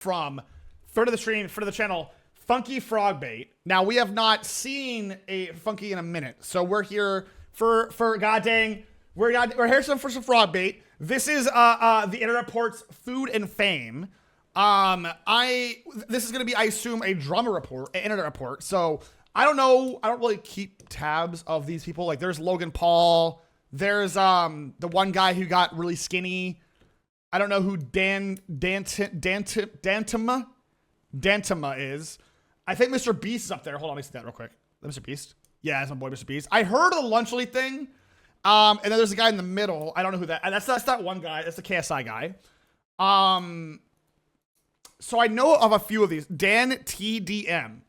from friend of the stream, friend of the channel, Funky Frog Bait. Now, we have not seen a Funky in a minute, so we're here for god dang, we're here for some frog bait. This is the Internet Report's food and fame. This is gonna be, I assume, a drama report, an internet report. So I don't know. I don't really keep tabs of these people. Like, there's Logan Paul. There's the one guy who got really skinny. I don't know who Dantama is. I think Mr. Beast is up there. Hold on, let me see that real quick. Mr. Beast. Yeah, that's my boy, Mr. Beast. I heard of the Lunchly thing. And then there's a guy in the middle. I don't know who that. That's that one guy. That's the KSI guy. So I know of a few of these. Dan TDM.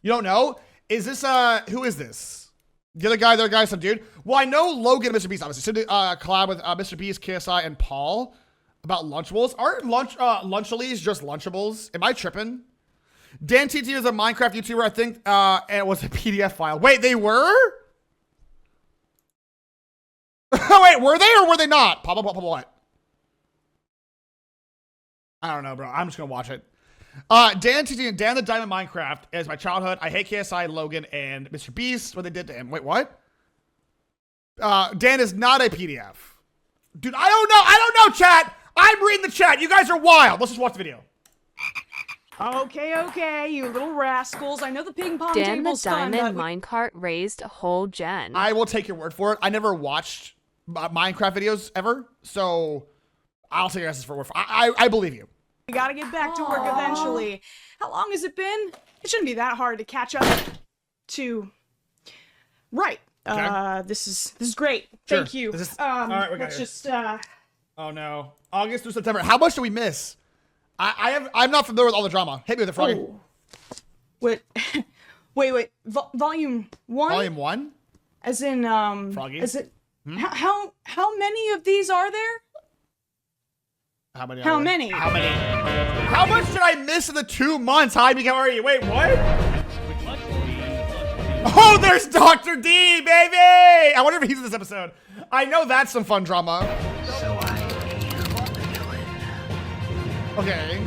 You don't know? Is this who is this? The other guy, some dude. Well, I know Logan and Mr. Beast obviously. So collab with Mr. Beast, KSI, and Paul about Lunchables. Aren't Lunchlys just Lunchables? Am I tripping? Dan TT is a Minecraft YouTuber, I think, and it was a PDF file. Wait, they were? Wait, were they or were they not? What? I don't know, bro. I'm just gonna watch it. Dan TT and Dan the Diamond Minecraft is my childhood. I hate KSI, Logan, and Mr. Beast. What they did to him. Wait, what? Dan is not a PDF. Dude, I don't know, chat. I'm reading the chat. You guys are wild. Let's just watch the video. Okay, you little rascals. I know the ping pong Dan the table's fun, Diamond but minecart raised a whole gen. I will take your word for it. I never watched Minecraft videos ever, so I'll take your guys' for word for I believe you. we gotta get back to work eventually. How long has it been? It shouldn't be that hard to catch up to. Right. Okay. This is great. Sure. Thank you. All right, we got let's here. just Oh no, August through September. How much do we miss? I'm not familiar with all the drama. Hit me with it, Froggy. Oh. Wait. Volume 1? Volume 1? As in Froggy? Is it how many of these are there? How many? How many? How much did I miss in the 2 months? Hi, Miguel, how are you? Wait, what? Oh, there's Dr. D, baby! I wonder if he's in this episode. I know that's some fun drama. Okay.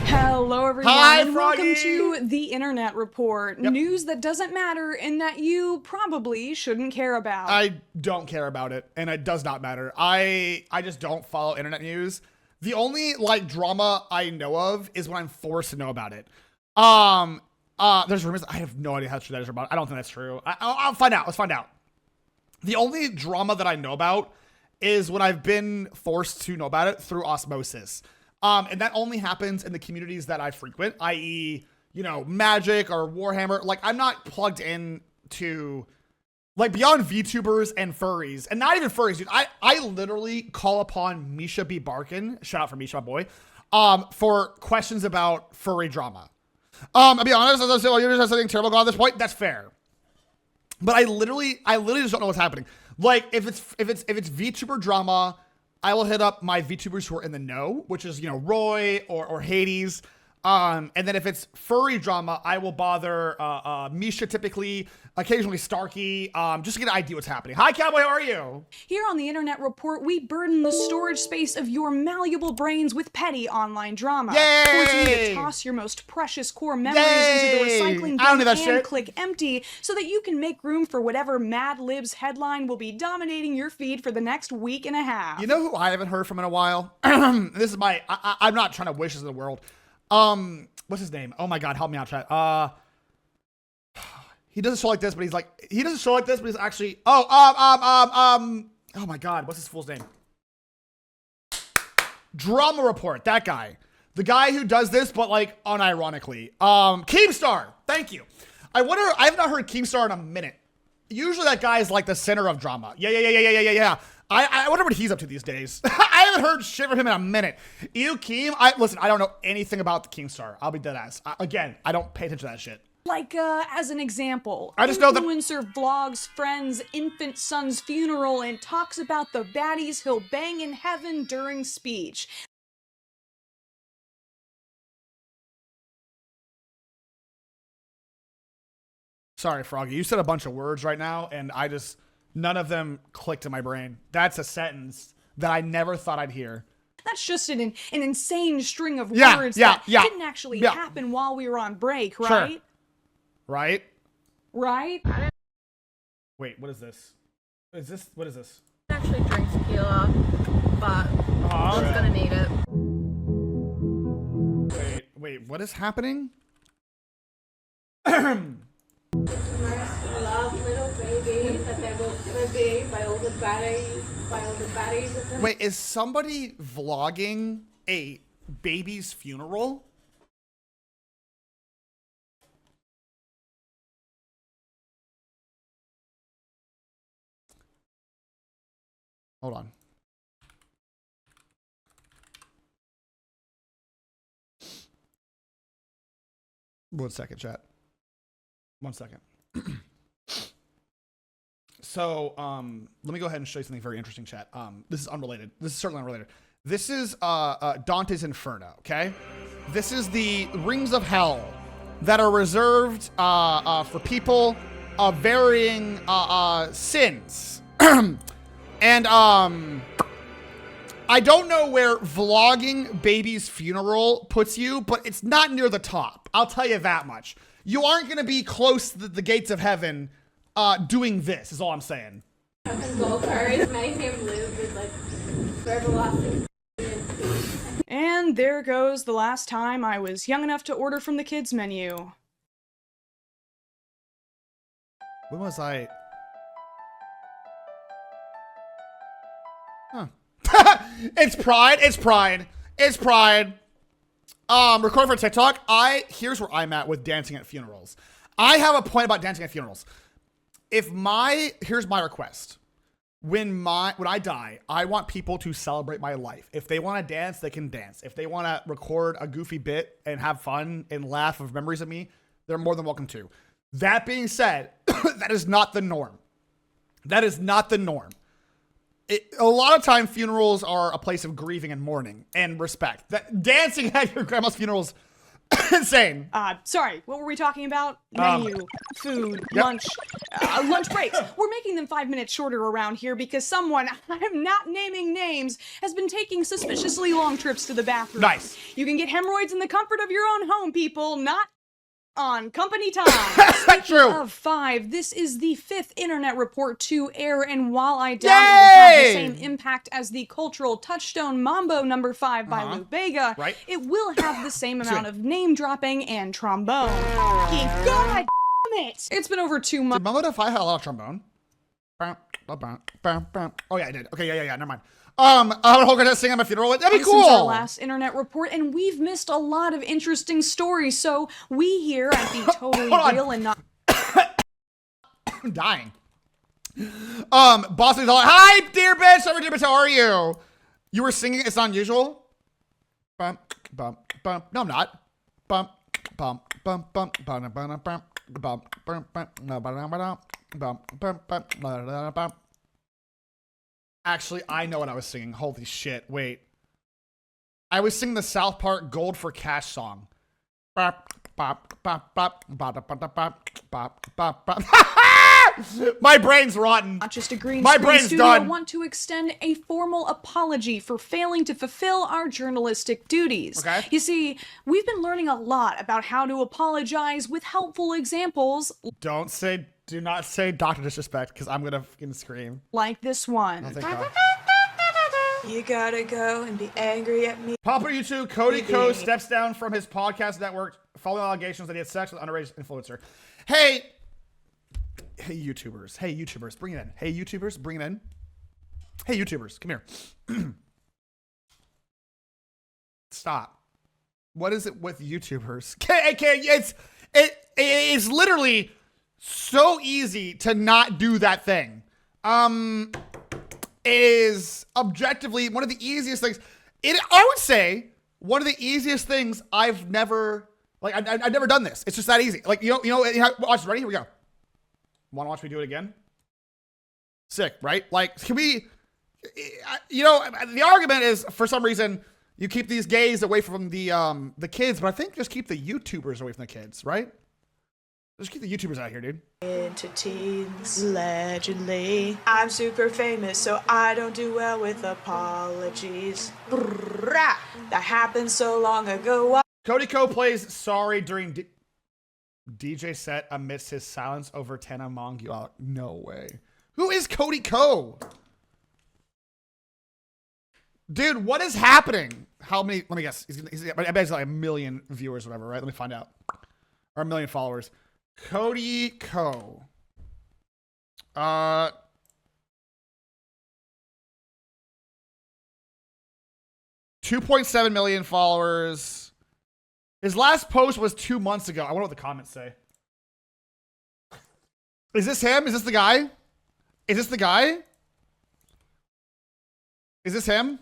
Hello, everyone, Hi, and welcome Froggy. to the Internet Report. Yep. News that doesn't matter and that you probably shouldn't care about. I don't care about it, and it does not matter. I just don't follow internet news. The only like drama I know of is when I'm forced to know about it. There's rumors. I have no idea how true that is about. I don't think that's true. I'll find out. Let's find out. The only drama that I know about is when I've been forced to know about it through osmosis. And that only happens in the communities that I frequent, i.e., you know, Magic or Warhammer. Like, I'm not plugged in to, like, beyond VTubers and furries, and not even furries, dude. I literally call upon Misha B. Barkin, shout out for Misha, my boy, for questions about furry drama. I'll be honest, as I say, well, you're just something terrible going on at this point. That's fair. But I literally just don't know what's happening. Like, if it's VTuber drama, I will hit up my VTubers who are in the know, which is, you know, Roy or Hades. And then if it's furry drama, I will bother Misha typically, occasionally Starkey, just to get an idea what's happening. Hi, Cowboy, how are you? Here on the Internet Report, we burden the storage space of your malleable brains with petty online drama. Yay! Forcing you to toss your most precious core memories Yay! into the recycling I don't bin need that and shit. click empty so that you can make room for whatever Mad Libs headline will be dominating your feed for the next week and a half. You know who I haven't heard from in a while? This is my, I'm not trying to wish this in the world. What's his name? Oh my God, help me out, chat. He doesn't show like this, but he's actually, oh my God, what's this fool's name? Drama Report, that guy. The guy who does this, but like unironically. Keemstar, thank you. I have not heard Keemstar in a minute. Usually that guy is like the center of drama. Yeah. I wonder what he's up to these days. I haven't heard shit from him in a minute. You, Keem, listen, I don't know anything about the Keemstar. I'll be dead ass. Again, I don't pay attention to that shit. Like, as an example, I just know that influencer vlogs friend's infant son's funeral and talks about the baddies he'll bang in heaven during speech. Sorry, Froggy. You said a bunch of words right now, and none of them clicked in my brain. That's a sentence that I never thought I'd hear. That's just an insane string of Yeah, words yeah, that yeah. didn't actually Yeah. happen while we were on break, right? Right? Right? Wait, what is this? What is this? Actually drink tequila, but I was gonna need it. Wait, what is happening? Love little baby that they will be by all the baddies of them. Wait, is somebody vlogging a baby's funeral? Hold on. One second, chat. 1 second. So, let me go ahead and show you something very interesting, chat. This is unrelated. This is certainly unrelated. This is Dante's Inferno, okay? This is the rings of hell that are reserved for people of varying sins. And I don't know where vlogging baby's funeral puts you, but it's not near the top. I'll tell you that much. You aren't going to be close to the gates of heaven doing this, is all I'm saying. And golfers make him live with like for everlasting. And there goes the last time I was young enough to order from the kids menu. When was I? Huh. It's pride. It's pride. It's pride. Recording for TikTok. Here's where I'm at with dancing at funerals. I have a point about dancing at funerals. Here's my request. When I die, I want people to celebrate my life. If they want to dance, they can dance. If they want to record a goofy bit and have fun and laugh of memories of me, they're more than welcome to. That being said, that is not the norm. That is not the norm. A lot of time, funerals are a place of grieving and mourning and respect. That dancing at your grandma's funerals, insane. Sorry, what were we talking about? Menu, food, lunch breaks. We're making them 5 minutes shorter around here because someone, I'm not naming names, has been taking suspiciously long trips to the bathroom. Nice. You can get hemorrhoids in the comfort of your own home, people, not on company time. True. Of 5, this is the 5th internet report to air, and while I doubt it will have the same impact as the cultural touchstone Mambo number 5 by Lou Bega, Right. it will have the same amount of name dropping and trombone. God damn it! It's been over 2 months. Did Mambo Number 5 have a lot of trombone? Oh yeah, I did. Okay, yeah. Never mind. I'm gonna sing at my funeral. That'd be cool. Since our last internet report, and we've missed a lot of interesting stories. So we here at the Totally Real and Not. I'm dying. Boston's all like, hi, dear bitch. Dear bitch, how are you? You were singing It's Not Unusual? Bump, bump, bump. No, I'm not. Bump, bump, bump, bump, bump, bump, bump, bump, bump, bump, bump, bump, bump. Actually, I know what I was singing. Holy shit. Wait. I was singing the South Park Gold for Cash song. Bop, bop, bop, bop, bop, bop, bop, bop, bop, bop. My brain's rotten. Not just a green My screen brain's studio, done. want to extend a formal apology for failing to fulfill our journalistic duties. Okay. You see, we've been learning a lot about how to apologize with helpful examples Do not say Dr. Disrespect, because I'm gonna fucking scream. like this one. Oh, thank God. You gotta go and be angry at me. Papa YouTube, Cody Ko steps down from his podcast network following allegations that he had sex with an underage influencer. Hey YouTubers, bring it in. Hey YouTubers, bring it in. Hey YouTubers, come here. Stop. What is it with YouTubers? It is literally so easy to not do that thing. It is objectively one of the easiest things. I would say one of the easiest things I've never done this. It's just that easy. Like, you know, watch, ready? Here we go. Want to watch me do it again? Sick, right? Like, can we, the argument is for some reason you keep these gays away from the kids, but I think just keep the YouTubers away from the kids, right? Just keep the YouTubers out here, dude. Into teens, allegedly. I'm super famous, so I don't do well with apologies. Brrrah. That happened so long ago. Cody Co plays Sorry during DJ set amidst his silence over Tana Mongula. No way. Who is Cody Co? Dude, what is happening? How many? Let me guess. I bet he's like 1 million viewers or whatever, right? Let me find out. Or 1 million followers. Cody Co. 2.7 million followers. His last post was 2 months ago. I wonder what the comments say. Is this him? Is this the guy? Is this the guy? Is this him?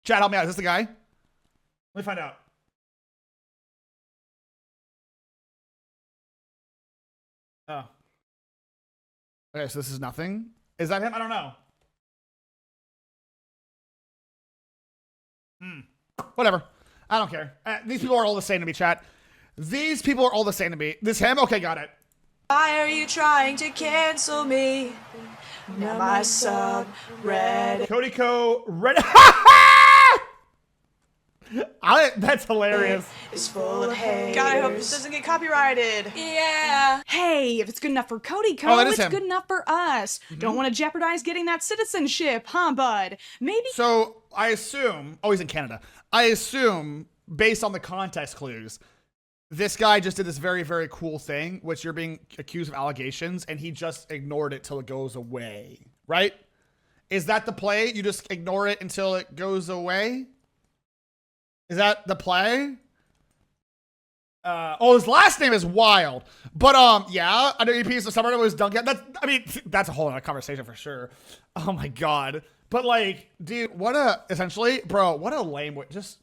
Chat, help me out. Is this the guy? Let me find out. Oh. Okay, so this is nothing. Is that him? I don't know. Whatever. I don't care. These people are all the same to me, chat. These people are all the same to me. This him? Okay, got it. Why are you trying to cancel me? Now my subreddit. Cody Co. Red. That's hilarious. It's full of hate. God, I hope this doesn't get copyrighted. Yeah. Hey, if it's good enough for Cody Co, Oh, that is it's him. good enough for us. Don't want to jeopardize getting that citizenship, huh, bud? Maybe. So I assume, oh, he's in Canada. I assume, based on the context clues, this guy just did this very, very cool thing, which you're being accused of allegations, and he just ignored it till it goes away, right? Is that the play? You just ignore it until it goes away? Is that the play? Oh, his last name is Wild. But, yeah, I know EP's the summer was Duncan. That's a whole other conversation for sure. Oh my God. But like, dude, essentially, bro, what a lame way. Just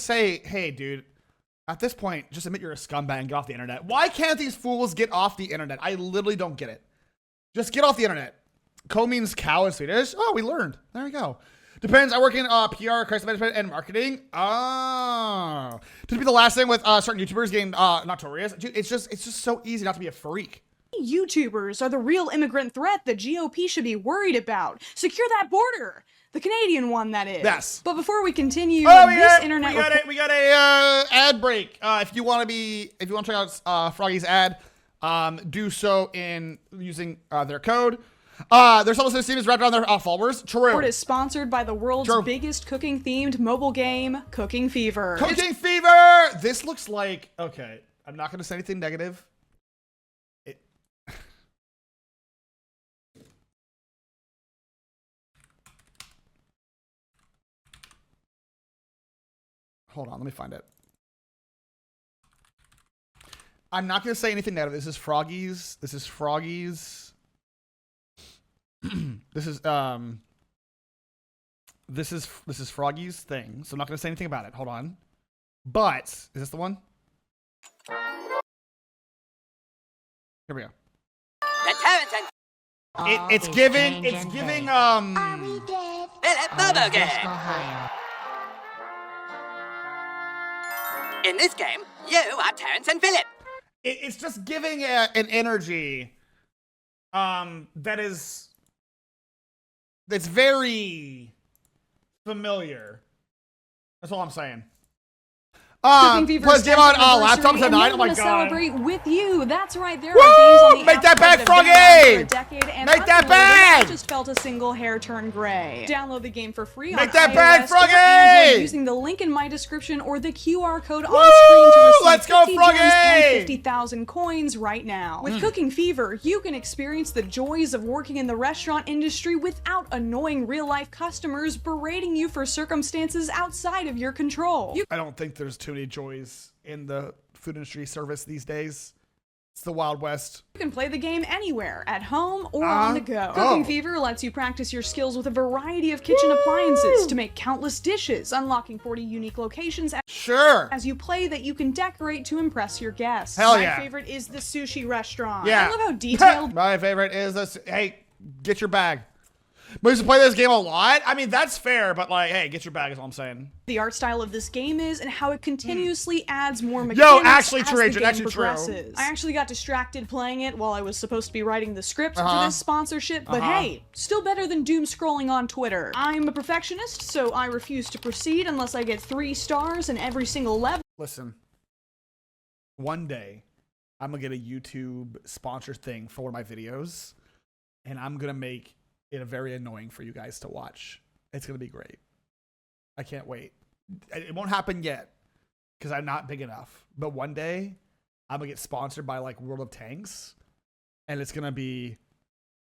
say, hey, dude, at this point, just admit you're a scumbag and get off the internet. Why can't these fools get off the internet? I literally don't get it. Just get off the internet. Co means cow in Swedish. Oh, we learned. There we go. Depends. I work in PR, crisis management, and marketing. Oh. To be the last thing with certain YouTubers getting notorious. Dude, it's just so easy not to be a freak. YouTubers are the real immigrant threat the GOP should be worried about. Secure that border. The Canadian one, that is. Yes. But before we continue, We got a ad break. If you want to check out Froggy's ad, do so in using their code. Their social system is wrapped around their followers. True. Report is sponsored by the world's biggest cooking-themed mobile game, Cooking Fever. Cooking Fever! This looks like... Okay, I'm not going to say anything negative. Hold on, let me find it. I'm not going to say anything negative. This is Froggy's. This is Froggy's thing. So I'm not going to say anything about it. Hold on. But is this the one? Here we go. It's giving In this game, you are Terrence and Philip. It's just giving an energy that's very familiar. That's all I'm saying. Cooking Fever Plus game on laptop and tonight. we Oh my want to God. celebrate with you. That's right. There Woo! are games on the Make app that bag, have been around Froggy! for a decade, and Make that unbelievable, bag! I just felt a single hair turn gray. Download the game for free Make on that iOS bag, or Froggy! Android using the link in my description or the QR code on screen to receive Let's go, 50 Froggy! gems and 50,000 coins right now. Hmm. With Cooking Fever, you can experience the joys of working in the restaurant industry without annoying real-life customers berating you for circumstances outside of your control. I don't think there's too many joys in the food industry service these days. It's the Wild West. You can play the game anywhere, at home or on the go. Cooking Fever lets you practice your skills with a variety of kitchen appliances to make countless dishes, unlocking 40 unique locations as you play that you can decorate to impress your guests. Hell yeah. My favorite is the sushi restaurant. Yeah. I love how detailed My favorite is this. Hey, get your bag. But you used to play this game a lot? I mean, that's fair, but like, hey, get your bag is all I'm saying. The art style of this game is and how it continuously adds more mechanics actually as true, the Agent, game actually true. progresses. I actually got distracted playing it while I was supposed to be writing the script for this sponsorship, but hey, still better than doom scrolling on Twitter. I'm a perfectionist, so I refuse to proceed unless I get 3 stars in every single level. Listen, one day, I'm gonna get a YouTube sponsor thing for one of my videos, and I'm gonna make it very annoying for you guys to watch. It's gonna be great. I can't wait. It won't happen yet because I'm not big enough. But one day, I'm gonna get sponsored by like World of Tanks, and it's gonna be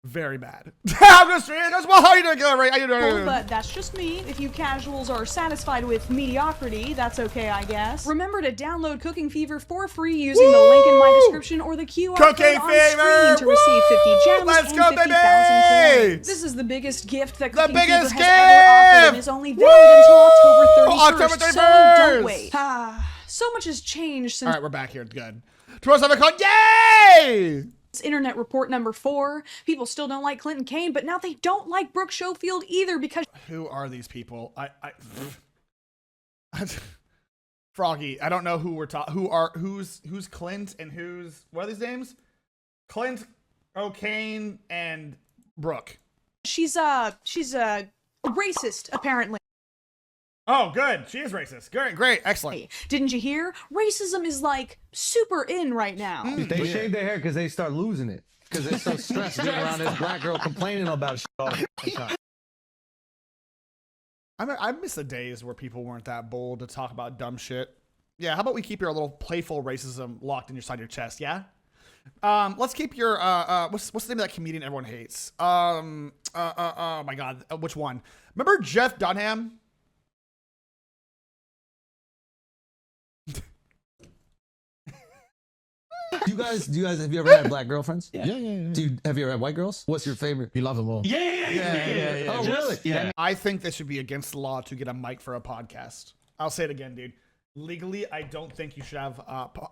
very bad. I'm just saying. Well, how you doing, Ray? How you doing? But that's just me. If you casuals are satisfied with mediocrity, that's okay, I guess. Remember to download Cooking Fever for free using the link in my description or the QR code Cooking on Fever! screen to receive 50 gems Let's and go, 50,000 baby! coins. This is the biggest gift that The Cooking Fever biggest has ever offered and is only valid until October 31st, so don't wait. So much has changed since All right, we're back here. Good. Tomorrow's have a code. Yay! Internet Report number 4. People still don't like Clinton Kane, but now they don't like Brooke Schofield either because Who are these people? Froggy, I don't know who we're talking. Who's Clint and what are these names? Clint, O'Kane, and Brooke. she's a racist apparently. Oh, good. She is racist. Great, excellent. Didn't you hear? Racism is like super in right now. They shave their hair because they start losing it. Because they're so stressed being around this black girl complaining about shit all the time. I miss the days where people weren't that bold to talk about dumb shit. Yeah, how about we keep your little playful racism locked in your side of your chest, yeah? Let's keep your what's the name of that comedian everyone hates? Oh my god, which one? Remember Jeff Dunham? Do you guys have you ever had black girlfriends? Yeah. Have you ever had white girls? What's your favorite? We love them all. Yeah. Oh, really? Yeah. I think this should be against the law to get a mic for a podcast. I'll say it again, dude. Legally, I don't think you should have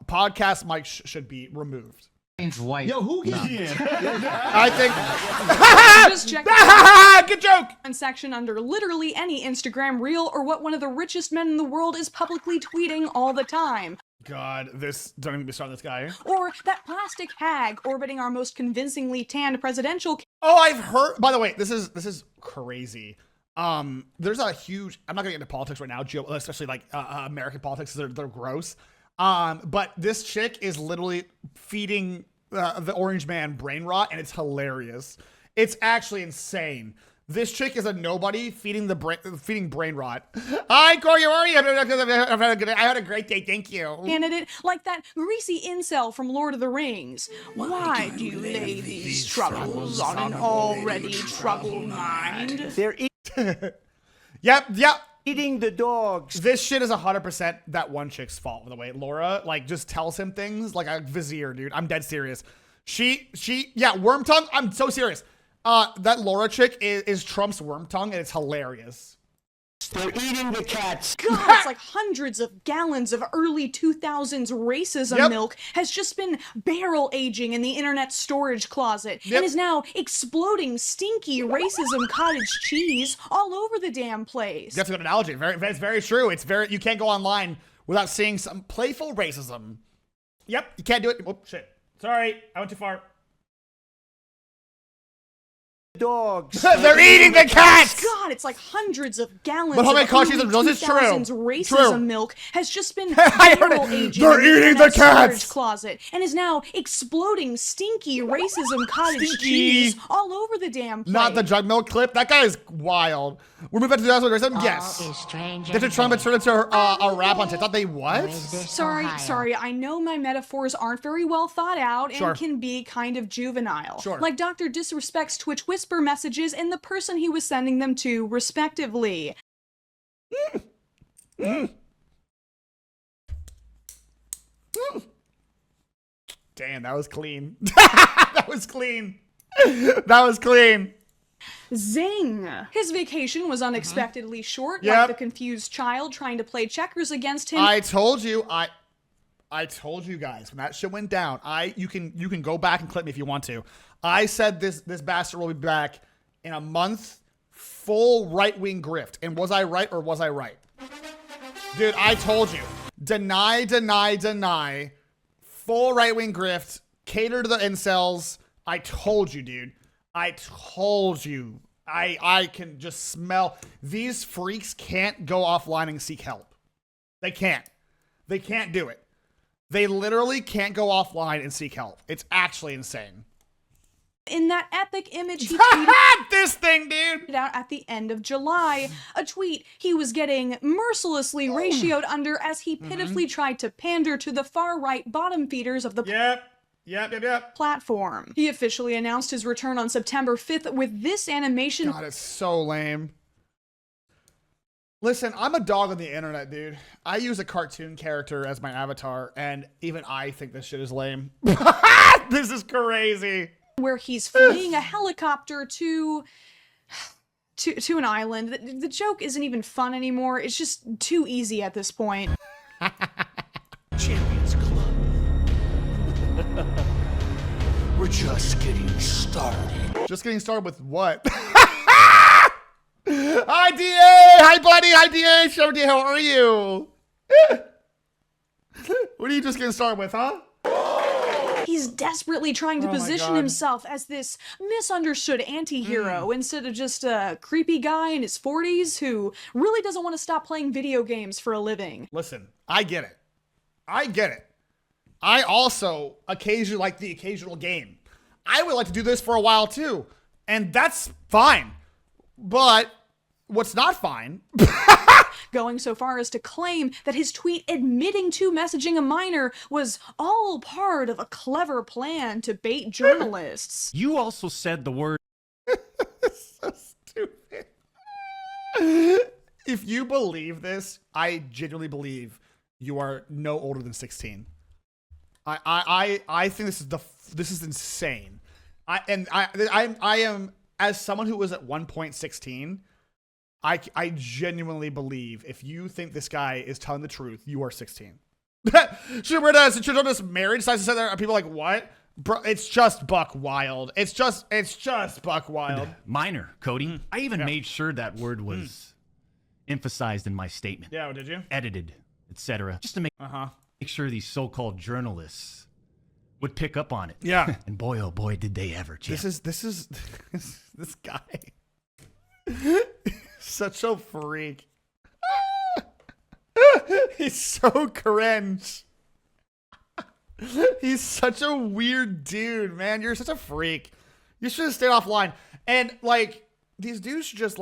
podcast mics should be removed. White. Yo, who gives I think. Just check the Good joke. comment section under literally any Instagram reel or what one of the richest men in the world is publicly tweeting all the time. God, don't even be starting this guy. Or that plastic hag orbiting our most convincingly tanned presidential Oh, I've heard. By the way, this is crazy. There's a huge. I'm not gonna get into politics right now, especially like American politics. They're gross. But this chick is literally feeding the orange man brain rot, and it's hilarious. It's actually insane. This chick is a nobody feeding brain rot. Hi, Corey, how are you? I had a great day, thank you. candidate like that greasy incel from Lord of the Rings. Why do you lay these troubles on an already troubled mind? They're Yep. eating the dogs. This shit is 100% that one chick's fault, by the way. Laura, like, just tells him things like a vizier, dude. I'm dead serious. Yeah, worm tongue. I'm so serious. That Laura chick is Trump's worm tongue, and it's hilarious. They're eating the cats. God, it's like hundreds of gallons of early 2000s racism milk has just been barrel aging in the internet storage closet and is now exploding stinky racism cottage cheese all over the damn place. That's a good analogy. It's very true. You can't go online without seeing some playful racism. Yep, you can't do it. Oh, shit. Sorry, I went too far. Dogs. They're eating the cats! God, it's like hundreds of gallons But how many of countries early are- this is true. 2000s racism True. milk has just been I heard it. barrel aging They're in the eating the internet storage cats! closet and is now exploding stinky racism cottage Stinky. cheese all over the damn place. Not the jug milk clip. That guy is wild. We're moving to 2027? Yes. Did Trump turn into a rap on TikTok? They what? Sorry, I know my metaphors aren't very well thought out and Sure. can be kind of juvenile. Sure. Like Dr. Disrespect's Twitch Whisper messages and the person he was sending them to, respectively. Damn, that was clean. That was clean. That was clean. Zing! His vacation was unexpectedly short, Yep. like the confused child trying to play checkers against him. I told you, I told you guys when that shit went down. You can go back and clip me if you want to. I said this bastard will be back in a month full right-wing grift. And was I right or was I right? Dude, I told you. Deny, deny, deny. Full right-wing grift. Cater to the incels. I told you, dude. I told you. I can just smell. These freaks can't go offline and seek help. They can't. They can't do it. They literally can't go offline and seek help. It's actually insane. In that epic image he tweeted this thing, dude, out at the end of July, a tweet he was getting mercilessly ratioed under as he pitifully tried to pander to the far-right bottom feeders of the Yep. platform. He officially announced his return on September 5th with this animation. God, it's so lame. Listen, I'm a dog on the internet, dude. I use a cartoon character as my avatar, and even I think this shit is lame. This is crazy. Where he's fleeing a helicopter to an island. The joke isn't even fun anymore. It's just too easy at this point. Champions Club. We're just getting started. Just getting started with what? Hi, DA! Hi, buddy! Hi, DA! Show D, how are you? What are you just getting started with, huh? He's desperately trying to Oh my position God. himself as this misunderstood anti-hero instead of just a creepy guy in his 40s who really doesn't want to stop playing video games for a living. Listen, I get it. I get it. I also occasionally like the occasional game. I would like to do this for a while too, and that's fine. But what's not fine Going so far as to claim that his tweet admitting to messaging a minor was all part of a clever plan to bait journalists. You also said the word. so stupid. If you believe this, I genuinely believe you are no older than 16. I think this is insane. I am, as someone who was at one point 16, I genuinely believe if you think this guy is telling the truth, you are 16. Sure, does just married decides to sit there, and people are like, what? Bro, it's just buck wild. It's just buck wild. Minor, Cody. I even made sure that word was emphasized in my statement. Yeah, did you? Edited, etc. Just to make sure these so-called journalists would pick up on it. Yeah. And boy, oh boy, did they ever, Chip. This guy. Such a freak. He's so cringe. He's such a weird dude, man. You're such a freak. You should have stayed offline. And like, these dudes should just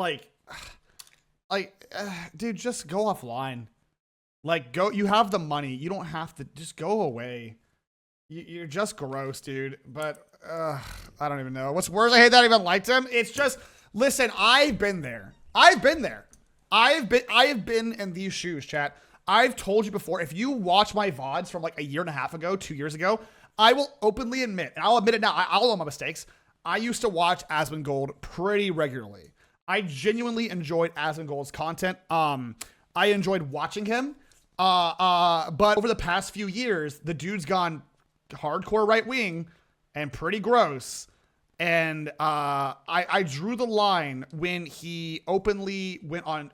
dude, just go offline. Like, go. You have the money. You don't have to. Just go away. You're just gross, dude. But I don't even know. What's worse, I hate that I even liked him. It's just, listen, I've been there. I have been in these shoes, chat. I've told you before, if you watch my VODs from like a year and a half ago, 2 years ago, I will openly admit, and I'll admit it now, I'll own my mistakes. I used to watch Asmongold pretty regularly. I genuinely enjoyed Asmongold's content. I enjoyed watching him. But over the past few years, the dude's gone hardcore right wing and pretty gross. And I drew the line when he openly went on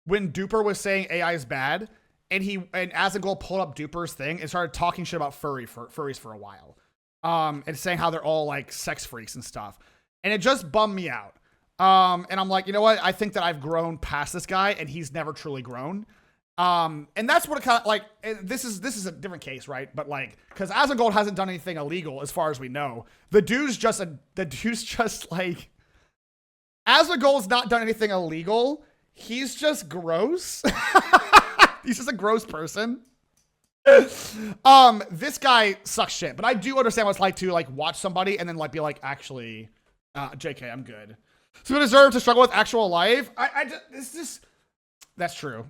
when Duper was saying AI is bad, and Asmongold pulled up Duper's thing and started talking shit about furries for a while, and saying how they're all like sex freaks and stuff, and it just bummed me out. And I'm like, you know what? I think that I've grown past this guy, and he's never truly grown. And that's what it kind of like, this is a different case, right? But like, cause Asmongold hasn't done anything illegal as far as we know. The dude's just like, Asmongold's not done anything illegal. He's just gross. He's just a gross person. This guy sucks shit, but I do understand what it's like to like watch somebody and then like be like, actually, JK, I'm good. So we deserve to struggle with actual life. That's true.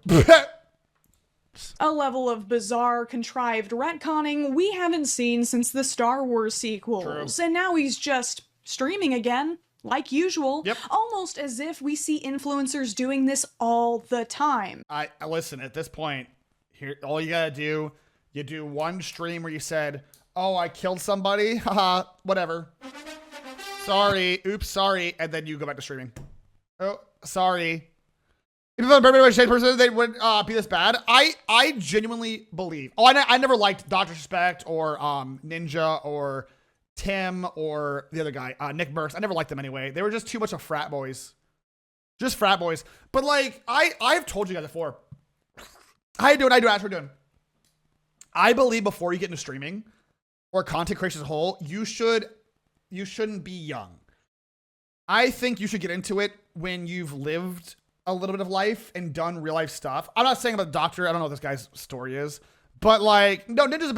A level of bizarre, contrived retconning we haven't seen since the Star Wars sequels. True. And now he's just streaming again, like usual. Yep. Almost as if we see influencers doing this all the time. I listen, at this point, here, all you gotta do, you do one stream where you said, oh, I killed somebody, haha, whatever. sorry, oops, sorry, and then you go back to streaming. Oh, sorry. Even though a shade person, they would be this bad. I genuinely believe. Oh, I never liked Dr. Respect or Ninja or Tim or the other guy, Nick Merckx. I never liked them anyway. They were just too much of frat boys. Just frat boys. But like, I've told you guys before. I do what we're doing. I believe before you get into streaming or content creation as a whole, you shouldn't be young. I think you should get into it when you've lived a little bit of life and done real life stuff. I'm not saying about the doctor. I don't know what this guy's story is, but like, no, Ninja's he's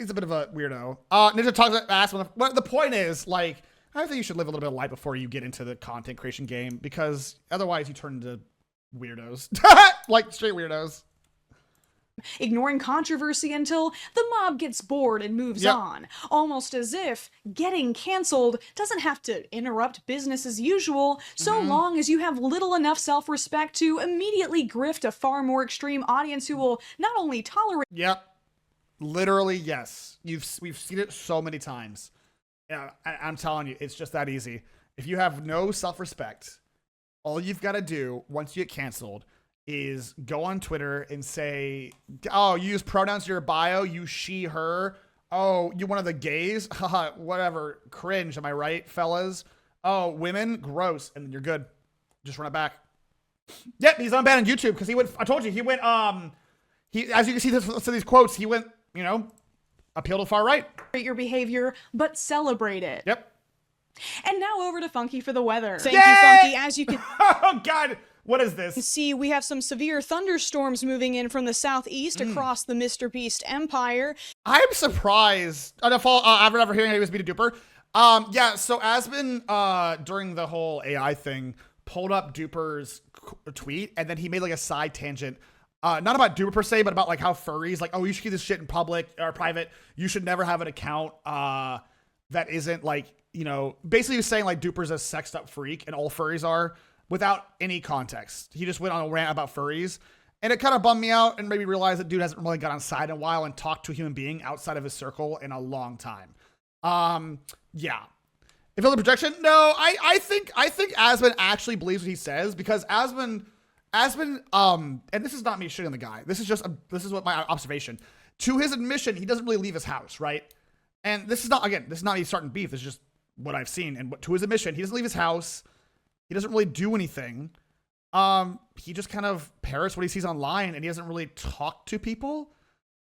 a bit of a weirdo. Ninja talks about ass. But the point is, like, I think you should live a little bit of life before you get into the content creation game, because otherwise you turn into weirdos, like straight weirdos. Ignoring controversy until the mob gets bored and moves on. Almost as if getting canceled doesn't have to interrupt business as usual, so long as you have little enough self-respect to immediately grift a far more extreme audience who will not only tolerate— Yep. Literally, yes. We've seen it so many times. Yeah, I'm telling you, it's just that easy. If you have no self-respect, all you've got to do once you get canceled is go on Twitter and say, oh, you use pronouns in your bio, you, she, her. Oh, you one of the gays? Haha, whatever. Cringe, am I right, fellas? Oh, women? Gross. And then you're good. Just run it back. Yep, he's unbanned on YouTube because he went, I told you, he went, as you can see these quotes, he went, you know, appeal to the far right. Your behavior, but celebrate it. Yep. And now over to Funky for the weather. Thank Yay! you, Funky. As you can Oh, God. What is this? see, we have some severe thunderstorms moving in from the southeast across the Mr. Beast empire. I'm surprised. After hearing how he was beat a duper. Yeah, so Aspen, during the whole AI thing, pulled up Duper's tweet, and then he made like a side tangent. Not about Duper per se, but about like how furries, like, oh, you should keep this shit in public or private. You should never have an account that isn't like, you know, basically he was saying like Duper's a sexed up freak and all furries are, without any context. He just went on a rant about furries, and it kind of bummed me out and made me realize that dude hasn't really got on side in a while and talked to a human being outside of his circle in a long time. Yeah. If it's a projection, no, I think Aspen actually believes what he says, because Aspen, and this is not me shitting on the guy. This is what my observation. To his admission, he doesn't really leave his house, right? And this is not me starting beef. This is just what I've seen. And to his admission, he doesn't leave his house. He doesn't really do anything. He just kind of parrots what he sees online, and he doesn't really talk to people.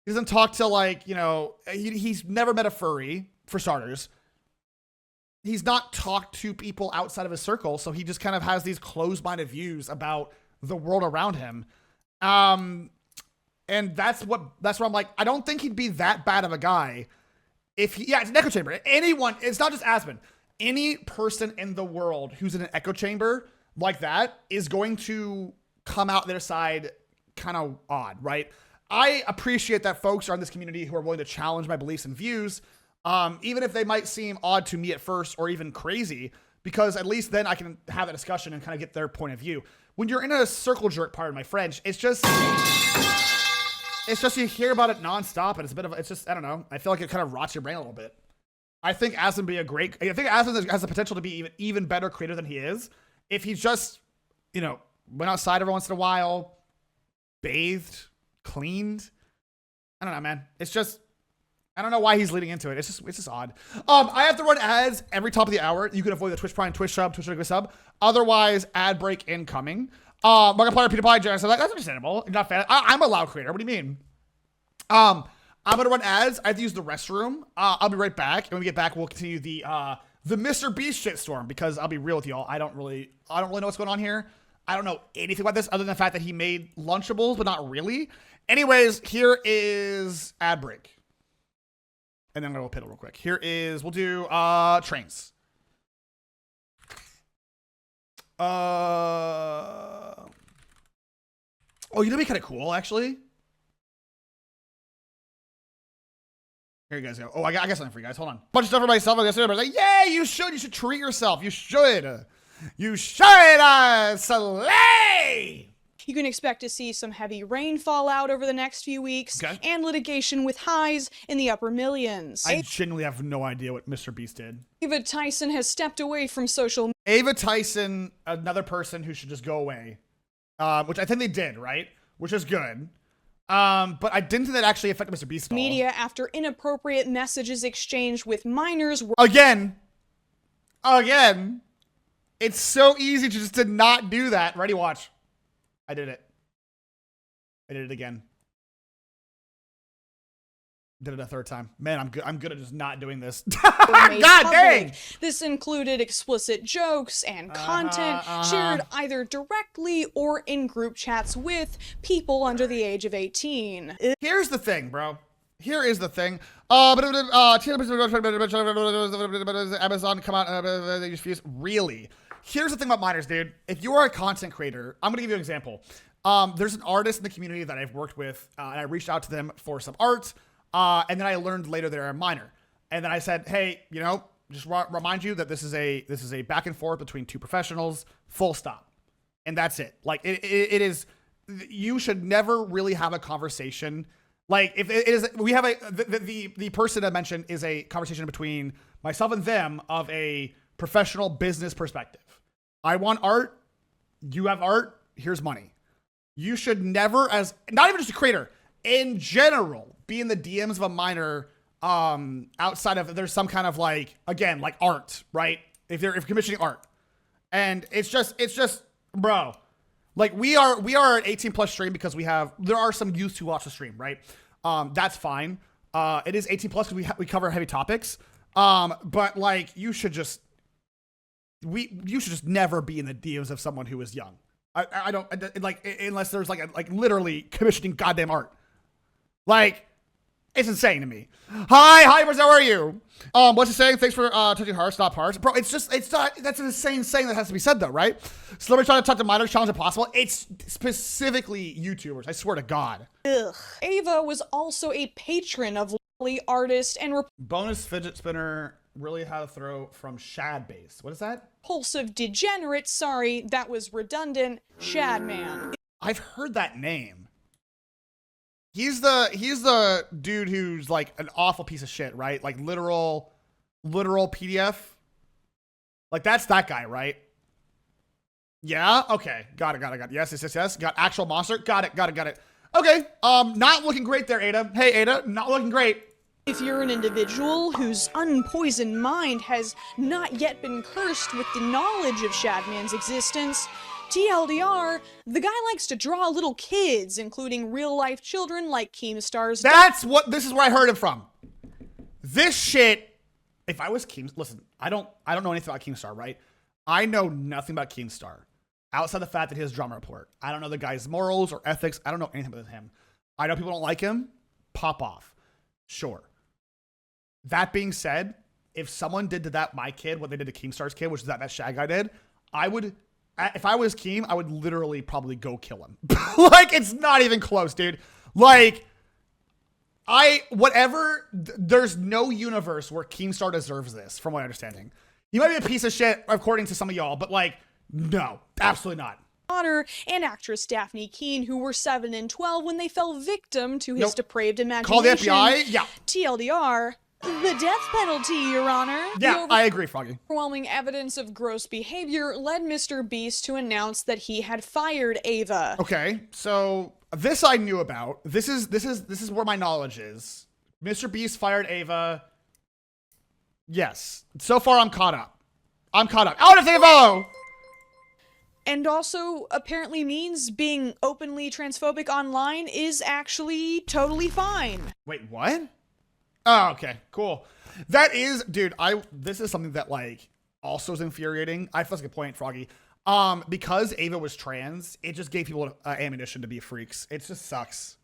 He doesn't talk to, like, you know, he's never met a furry, for starters. He's not talked to people outside of his circle, so he just kind of has these closed-minded views about the world around him. And that's where I'm like, I don't think he'd be that bad of a guy if he, yeah, it's an echo chamber. Anyone, it's not just Aspen. Any person in the world who's in an echo chamber like that is going to come out their side kind of odd, right? I appreciate that folks are in this community who are willing to challenge my beliefs and views, even if they might seem odd to me at first or even crazy, because at least then I can have that discussion and kind of get their point of view. When you're in a circle jerk, pardon my French, it's just you hear about it nonstop, and it's just, I don't know. I feel like it kind of rots your brain a little bit. I think Aspen has the potential to be even better creator than he is if he's just, you know, went outside every once in a while, bathed, cleaned. I don't know, man. It's just, I don't know why he's leading into it. It's just odd. I have to run ads every top of the hour. You can avoid the Twitch Prime, Twitch sub, Twitch regular sub. Otherwise, ad break incoming. Markiplier, Peter Pie, Jared, so that's understandable. You're not a fan. I'm a loud creator. What do you mean? I'm gonna run ads. I have to use the restroom. I'll be right back. And when we get back, we'll continue the Mr. Beast shitstorm, because I'll be real with y'all. I don't really know what's going on here. I don't know anything about this other than the fact that he made Lunchables, but not really. Anyways, here is ad break. And then I'm gonna pit it real quick. We'll do trains. Oh, you know, be kind of cool, actually. Here you guys go. Oh, I got something for you guys. Hold on. Bunch of stuff for myself. I guess everybody's like, yeah, you should treat yourself. You should slay. You can expect to see some heavy rainfall out over the next few weeks, and litigation with highs in the upper millions. I genuinely have no idea what Mr. Beast did. Ava Tyson has stepped away from social media. Ava Tyson, another person who should just go away, which I think they did, right? Which is good. But I didn't think that actually affected Mr. Beast at all. Media after inappropriate messages exchanged with minors. Again, it's so easy to just to not do that. Ready, watch. I did it. I did it again. Did it a third time. Man, I'm good at just not doing this. God dang! This included explicit jokes and content shared either directly or in group chats with people under the age of 18. Here's the thing, bro. Here is the thing. Amazon come out. Really? Here's the thing about minors, dude. If you are a content creator, I'm gonna give you an example. There's an artist in the community that I've worked with, and I reached out to them for some art, and then I learned later they're a minor. And then I said, hey, you know, just remind you that this is a back and forth between two professionals, full stop. And that's it. Like it is, you should never really have a conversation. Like if it is, we have the person I mentioned is a conversation between myself and them of a professional business perspective. I want art. You have art. Here's money. You should never, as not even just a creator, in general, be in the DMs of a minor outside of there's some kind of like, again, like art, right? If you're commissioning art. And it's just, bro, like we are an 18 plus stream because there are some youth who watch the stream, right? That's fine. It is 18 plus because we cover heavy topics. But like you should just never be in the DMs of someone who is young. I don't like, unless there's like literally commissioning goddamn art. Like, it's insane to me. Hi, how are you? What's it saying? Thanks for touching hearts, not parts. Bro, it's not, that's an insane saying that has to be said though, right? Celebrity trying to talk to minors, challenge impossible. It's specifically YouTubers, I swear to God. Ugh. Ava was also a patron of Lolly artist and bonus fidget spinner, really how to throw from Shad base. What is that? Repulsive degenerate, sorry, that was redundant, Shadman. I've heard that name. He's the dude who's like an awful piece of shit, right? Like literal PDF. Like that's that guy, right? Yeah. Okay. Got it. Yes. Got actual monster. Got it. Okay. Not looking great there, Ada. Hey, Ada. Not looking great. If you're an individual whose unpoisoned mind has not yet been cursed with the knowledge of Shadman's existence, TLDR, the guy likes to draw little kids, including real-life children like Keemstar's. This is where I heard it from. This shit, if I was Keemstar, listen, I don't know anything about Keemstar, right? I know nothing about Keemstar, outside the fact that he has drama report. I don't know the guy's morals or ethics. I don't know anything about him. I know people don't like him. Pop off. Sure. That being said, if someone did to that my kid what they did to Keemstar's kid, which is that Shag guy did, if I was Keem, I would literally probably go kill him. Like, it's not even close, dude. Like, there's no universe where Keemstar deserves this, from my understanding. He might be a piece of shit, according to some of y'all, but like, no, absolutely not. And actress Daphne Keane, who were 7 and 12 when they fell victim to his depraved imagination. Call the FBI? Yeah. TLDR. The death penalty, Your Honor. Yeah, I agree, Froggy. Overwhelming evidence of gross behavior led Mr. Beast to announce that he had fired Ava. Okay, so this I knew about. This is where my knowledge is. Mr. Beast fired Ava. Yes. So far, I'm caught up. Out of Ava! And also apparently means being openly transphobic online is actually totally fine. Wait, what? Oh, okay, cool. That is, dude, this is something that like also is infuriating. I feel like a point, Froggy. Because Ava was trans, it just gave people ammunition to be freaks. It just sucks.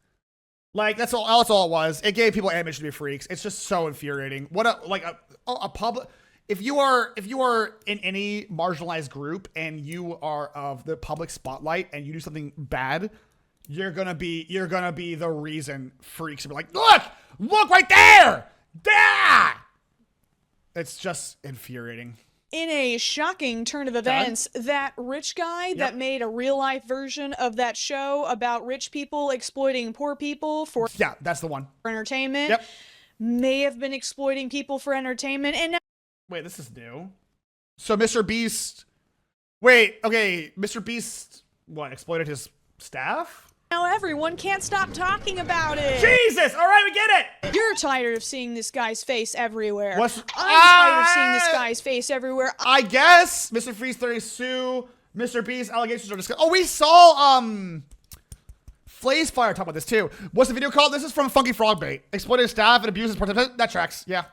Like that's all it was. It gave people ammunition to be freaks. It's just so infuriating. What a public. If you are in any marginalized group and you are of the public spotlight and you do something bad, you're gonna be the reason freaks are like, look right there! Yeah! It's just infuriating. In a shocking turn of events, that rich guy that made a real-life version of that show about rich people exploiting poor people for that's the one. entertainment may have been exploiting people for entertainment, and now wait, this is new. So Mr. Beast, Mr. Beast, what, exploited his staff? now everyone can't stop talking about it. Jesus! All right, we get it. You're tired of seeing this guy's face everywhere. I'm tired Ah! of seeing this guy's face everywhere. I guess Mr. Freeze 30 sue Mr. Beast allegations are discussed. Oh, we saw Flaze Fire talk about this too. What's the video called? This is from Funky Frog Bait. Exploited staff and abuses participants. That tracks. Yeah.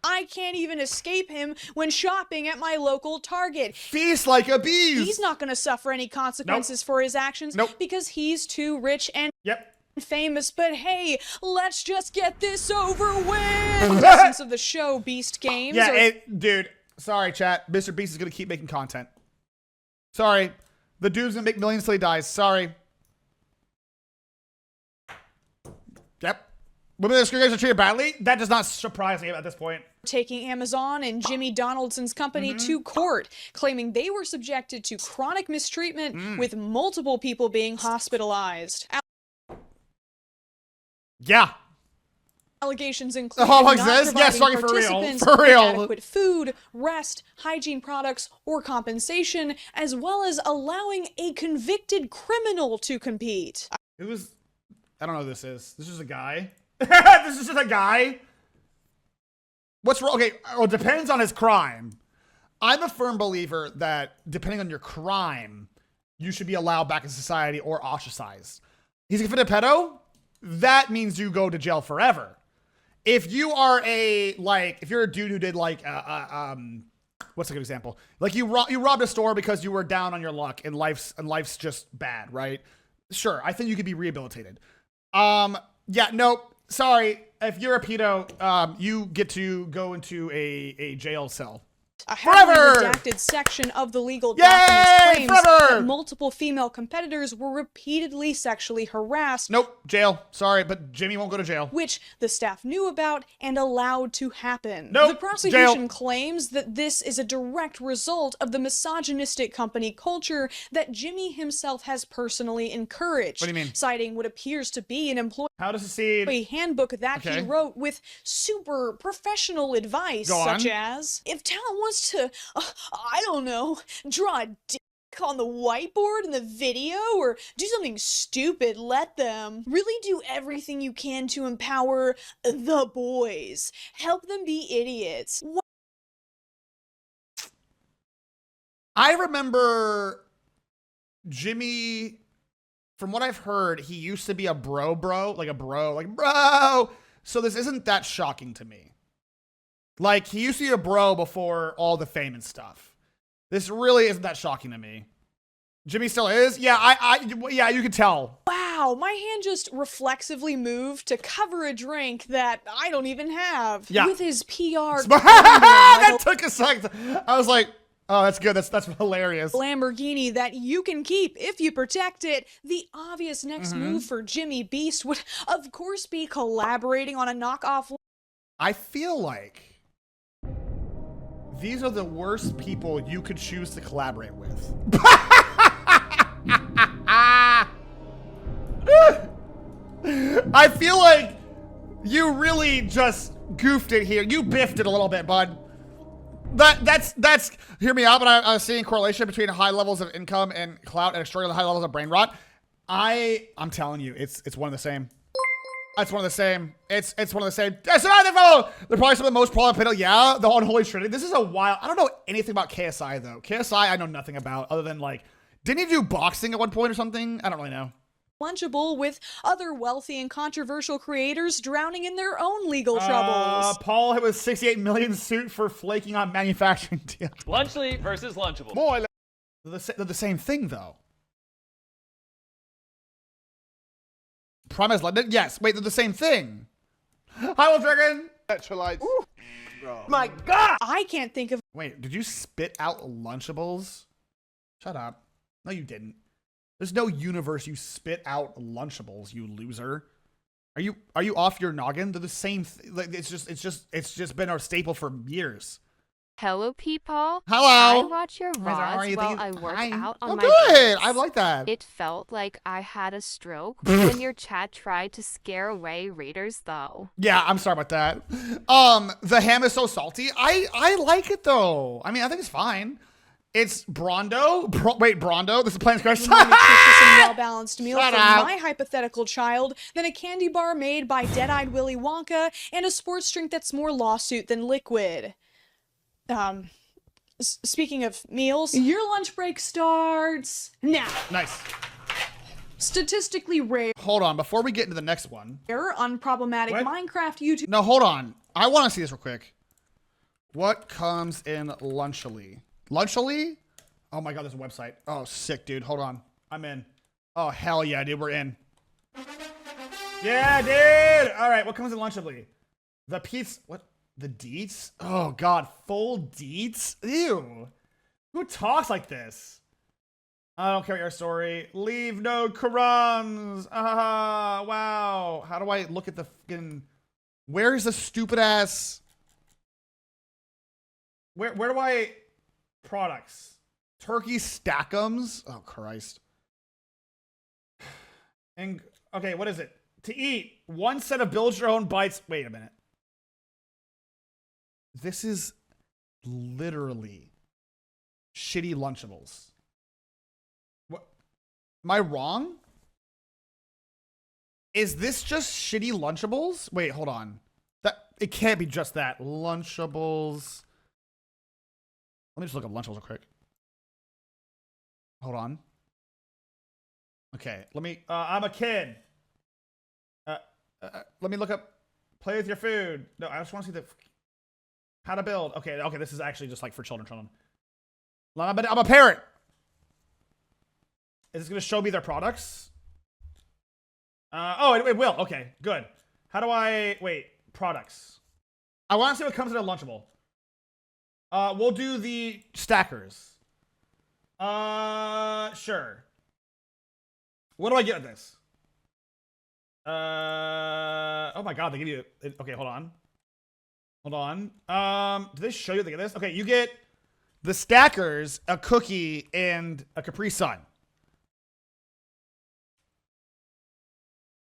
I can't even escape him when shopping at my local Target. Feast like a beast. He's not going to suffer any consequences for his actions because he's too rich and famous. But hey, let's just get this over with. The essence of the show, Beast Games. Yeah, dude. Sorry, chat. Mr. Beast is going to keep making content. Sorry. The dude's going to make millions till he dies. Sorry. Yep. Women in the screen guys are treated badly? That does not surprise me at this point. Taking Amazon and Jimmy Donaldson's company to court, claiming they were subjected to chronic mistreatment with multiple people being hospitalized. Yeah. Allegations include like not this? Yeah, sorry, providing for real. participants For real. with adequate food, rest, hygiene products, or compensation, as well as allowing a convicted criminal to compete. It was... I don't know who this is. This is a guy. This is just a guy. What's wrong? Okay, well, it depends on his crime. I'm a firm believer that depending on your crime, you should be allowed back in society or ostracized. He's a convicted pedo. That means you go to jail forever. If you are if you're a dude who did what's a good example? Like you robbed a store because you were down on your luck and life's just bad, right? Sure, I think you could be rehabilitated. Yeah, nope. Sorry. If you're a pedo, you get to go into a jail cell. A heavily redacted section of the legal documents claims that multiple female competitors were repeatedly sexually harassed. Nope, jail. Sorry, but Jimmy won't go to jail. Which the staff knew about and allowed to happen. Nope, the prosecution claims that this is a direct result of the misogynistic company culture that Jimmy himself has personally encouraged. What do you mean? Citing what appears to be an employee handbook that he wrote with super professional advice, such as, if talent wants to, I don't know, draw a dick on the whiteboard in the video or do something stupid, let them. Really do everything you can to empower the boys. Help them be idiots. I remember Jimmy, from what I've heard, he used to be a bro, like bro. So this isn't that shocking to me. Like, he used to be a bro before all the fame and stuff. This really isn't that shocking to me. Jimmy still is? Yeah, yeah, you can tell. Wow, my hand just reflexively moved to cover a drink that I don't even have. Yeah. With his PR. That took a second. I was like, oh, that's good. That's hilarious. Lamborghini that you can keep if you protect it. The obvious next move for Jimmy Beast would, of course, be collaborating on a knockoff. I feel like these are the worst people you could choose to collaborate with. I feel like you really just goofed it here. You biffed it a little bit, bud. That's hear me out, but I was seeing correlation between high levels of income and clout and extraordinarily high levels of brain rot. I'm telling you, it's one of the same. It's one of the same. It's one of the same. They're probably some of the most problematic. Yeah, the Unholy Trinity. This is a wild. I don't know anything about KSI though. KSI, I know nothing about other than like, didn't he do boxing at one point or something? I don't really know. Lunchable with other wealthy and controversial creators drowning in their own legal troubles. Paul hit with 68 million suit for flaking on manufacturing deal. Lunchly versus Lunchable. Boy, they're the same thing though. Promise London? Yes. Wait, they're the same thing. Hi, Will Dragon. Electrolytes. Bro. My God! I can't think of. Wait, did you spit out Lunchables? Shut up. No, you didn't. There's no universe you spit out Lunchables, you loser. Are you off your noggin? They're the same. Like it's just been our staple for years. Hello, people. Hello. I watch your How are VODs you? while Thank you. I work Hi. out on Oh, my good. bikes. I like that. It felt like I had a stroke when your chat tried to scare away readers, though. Yeah, I'm sorry about that. The ham is so salty. I like it though. I mean, I think it's fine. It's Brondo. Brondo. This is Planet Crush. More nutritious and well-balanced meal Shut for up. my hypothetical child than a candy bar made by Dead-Eyed Willy Wonka and a sports drink that's more lawsuit than liquid. Speaking of meals, your lunch break starts now. Nice. Statistically rare, Hold on. Before we get into the next one. unproblematic What? Minecraft YouTube. No, hold on. I want to see this real quick. What comes in Lunchily? Lunchily? Oh my god, there's a website. Oh, sick, dude. Hold on. I'm in. Oh, hell yeah, dude. We're in. Yeah, dude. All right, what comes in Lunchily? The pizza. What? The deets? Oh god, full deets? Ew. Who talks like this? I don't care your story. Leave no crumbs. Ah, wow. How do I look at the fucking... Where's the stupid ass... Where do I... Products. Turkey Stackums? Oh, Christ. And, okay, what is it? To eat. One set of build your own bites. Wait a minute. This is literally shitty Lunchables. What? Am I wrong? Is this just shitty Lunchables? Wait, hold on. It can't be just that. Lunchables. Let me just look up Lunchables real quick. Hold on. Okay, let me, I'm a kid. Let me look up, play with your food. No, I just want to see how to build. Okay, this is actually just like for children. I'm a parent. Is this going to show me their products? Oh, it will. Okay, good. How do I, wait, products. I want to see what comes in a Lunchable. We'll do the stackers. Sure. What do I get with this? Oh my god, they give you... Okay, hold on. Do they show you they get this? Okay, you get the stackers, a cookie, and a Capri Sun.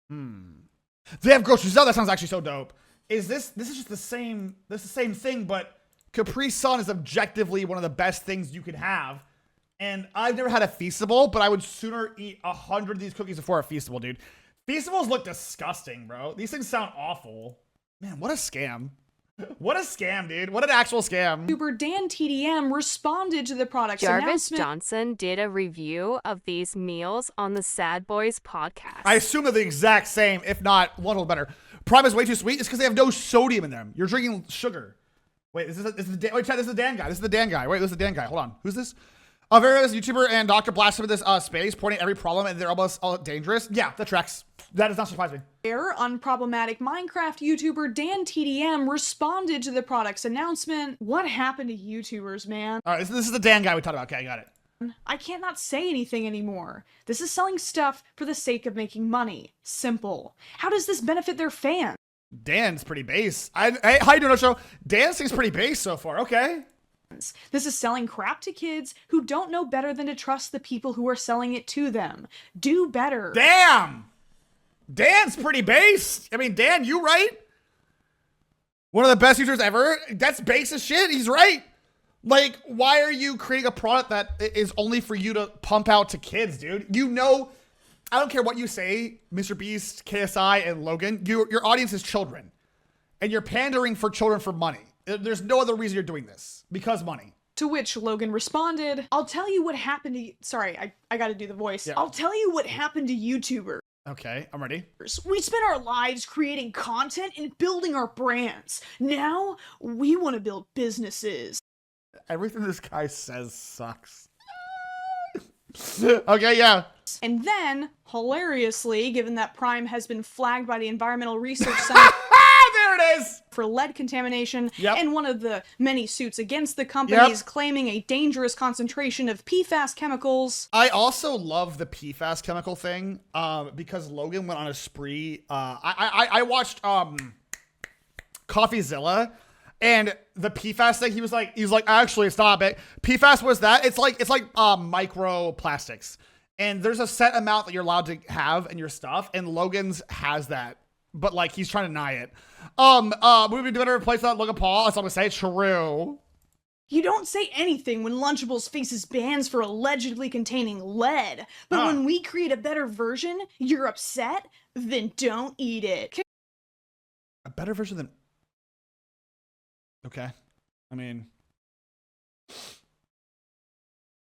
They have groceries out. That sounds actually so dope. Is this is just the same thing, but Capri Sun is objectively one of the best things you could have. And I've never had a Feastable, but I would sooner eat 100 of these cookies before a Feastable, dude. Feastables look disgusting, bro. These things sound awful. Man, what a scam. What a scam, dude. What an actual scam. YouTuber Dan TDM responded to the product's Jarvis announcement. Johnson did a review of these meals on the Sad Boys podcast. I assume they're the exact same, if not one little better. Prime is way too sweet. It's because they have no sodium in them. You're drinking sugar. Wait, this is the Dan guy. This is the Dan guy. Wait, this is the Dan guy. Hold on. Who's this? A very famous YouTuber and Dr. blasted with this space, pointing at every problem, and they're almost all dangerous. Yeah, that tracks. That does not surprise me. Unproblematic Minecraft YouTuber Dan TDM responded to the product's announcement. What happened to YouTubers, man? All right, this is the Dan guy we talked about. Okay, I got it. I can't not say anything anymore. This is selling stuff for the sake of making money. Simple. How does this benefit their fans? Dan's pretty base. Hey, how you doing, show? Dan seems pretty base so far. Okay. This is selling crap to kids who don't know better than to trust the people who are selling it to them. Do better. Damn! Dan's pretty base. I mean, Dan, you right? One of the best YouTubers ever. That's base as shit. He's right. Like, why are you creating a product that is only for you to pump out to kids, dude? You know, I don't care what you say, Mr. Beast, KSI, and Logan. Your audience is children. And you're pandering for children for money. There's no other reason you're doing this. Because money. To which Logan responded, I'll tell you what happened to... Sorry, I gotta do the voice. Yeah. I'll tell you what happened to YouTubers. Okay, I'm ready. We spent our lives creating content and building our brands. Now, we want to build businesses. Everything this guy says sucks. Okay, yeah. And then, hilariously, given that Prime has been flagged by the Environmental Research Center There it is! for lead contamination, Yep. and one of the many suits against the company is claiming a dangerous concentration of PFAS chemicals. I also love the PFAS chemical thing because Logan went on a spree. I watched CoffeeZilla, And the PFAS thing, he was like, actually, it's not big. PFAS was that. It's like microplastics. And there's a set amount that you're allowed to have in your stuff. And Logan's has that. But like, he's trying to deny it. We've been doing a replace that Logan Paul. That's what I'm gonna say. True. You don't say anything when Lunchables faces bans for allegedly containing lead. But when we create a better version, you're upset? Then don't eat it. A better version than... Okay. I mean...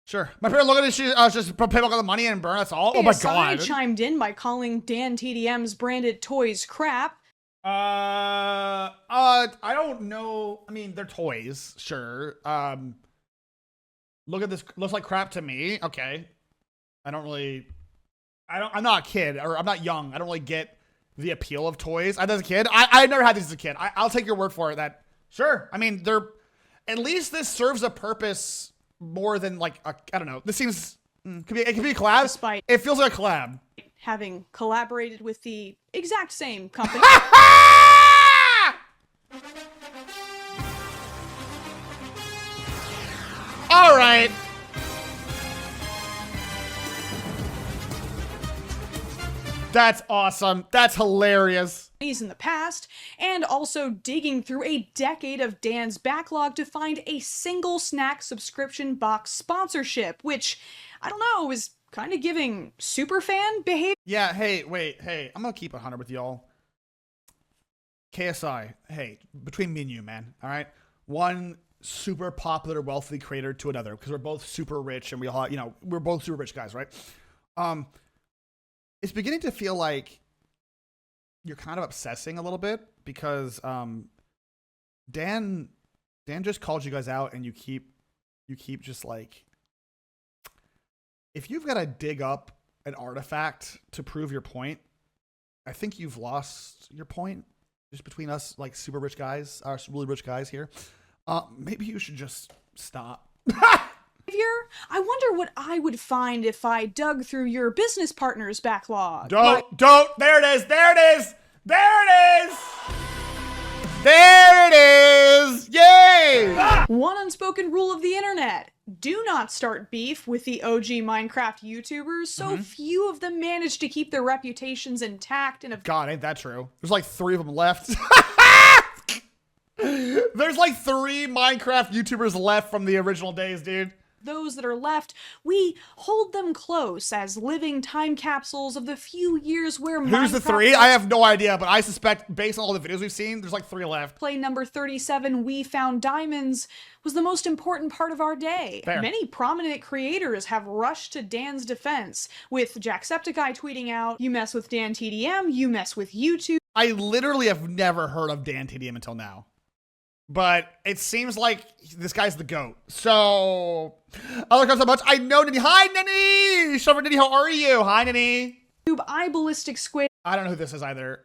Sure. My favorite look at it, she just pay all the money and burn, that's all. Oh my god. Chimed in by calling Dan TDM's branded toys crap. I don't know. I mean, they're toys, sure. Look at this. Looks like crap to me. Okay. I'm not a kid, or I'm not young. I don't really get the appeal of toys. As a kid, I never had these as a kid. I'll take your word for it that, sure. I mean, at least this serves a purpose more than like, I don't know. This seems, it could be a collab. Despite it feels like a collab. Having collaborated with the exact same company. All right. That's awesome. That's hilarious. In the past, and also digging through a decade of Dan's backlog to find a single snack subscription box sponsorship, which, I don't know, is kind of giving superfan behavior. Yeah, hey, wait, hey, I'm gonna keep 100 with y'all. KSI, hey, between me and you, man, all right? One super popular, wealthy creator to another, because we're both super rich, and we all, we're both super rich guys, right? It's beginning to feel like you're kind of obsessing a little bit, because Dan just called you guys out, and you keep just like, if you've got to dig up an artifact to prove your point, I think you've lost your point. Just between us, like super rich guys, our really rich guys here. Maybe you should just stop. I wonder what I would find if I dug through your business partner's backlog. Don't. There it is. There it is. There it is. There it is. Yay. One unspoken rule of the internet. Do not start beef with the OG Minecraft YouTubers. So few of them manage to keep their reputations intact. And God, ain't that true? There's like 3 of them left. There's like 3 Minecraft YouTubers left from the original days, dude. Those that are left, we hold them close as living time capsules of the few years where Who's the 3? I have no idea, but I suspect based on all the videos we've seen, there's like 3 left. Play number 37, We Found Diamonds, was the most important part of our day. Fair. Many prominent creators have rushed to Dan's defense, with Jacksepticeye tweeting out, "You mess with Dan TDM, you mess with YouTube." I literally have never heard of Dan TDM until now. But it seems like this guy's the GOAT. So, I like him so much. I know Nini. Hi, Nini! Shover Nini, how are you? Hi, Nini. I Ballistic Squid. I don't know who this is either.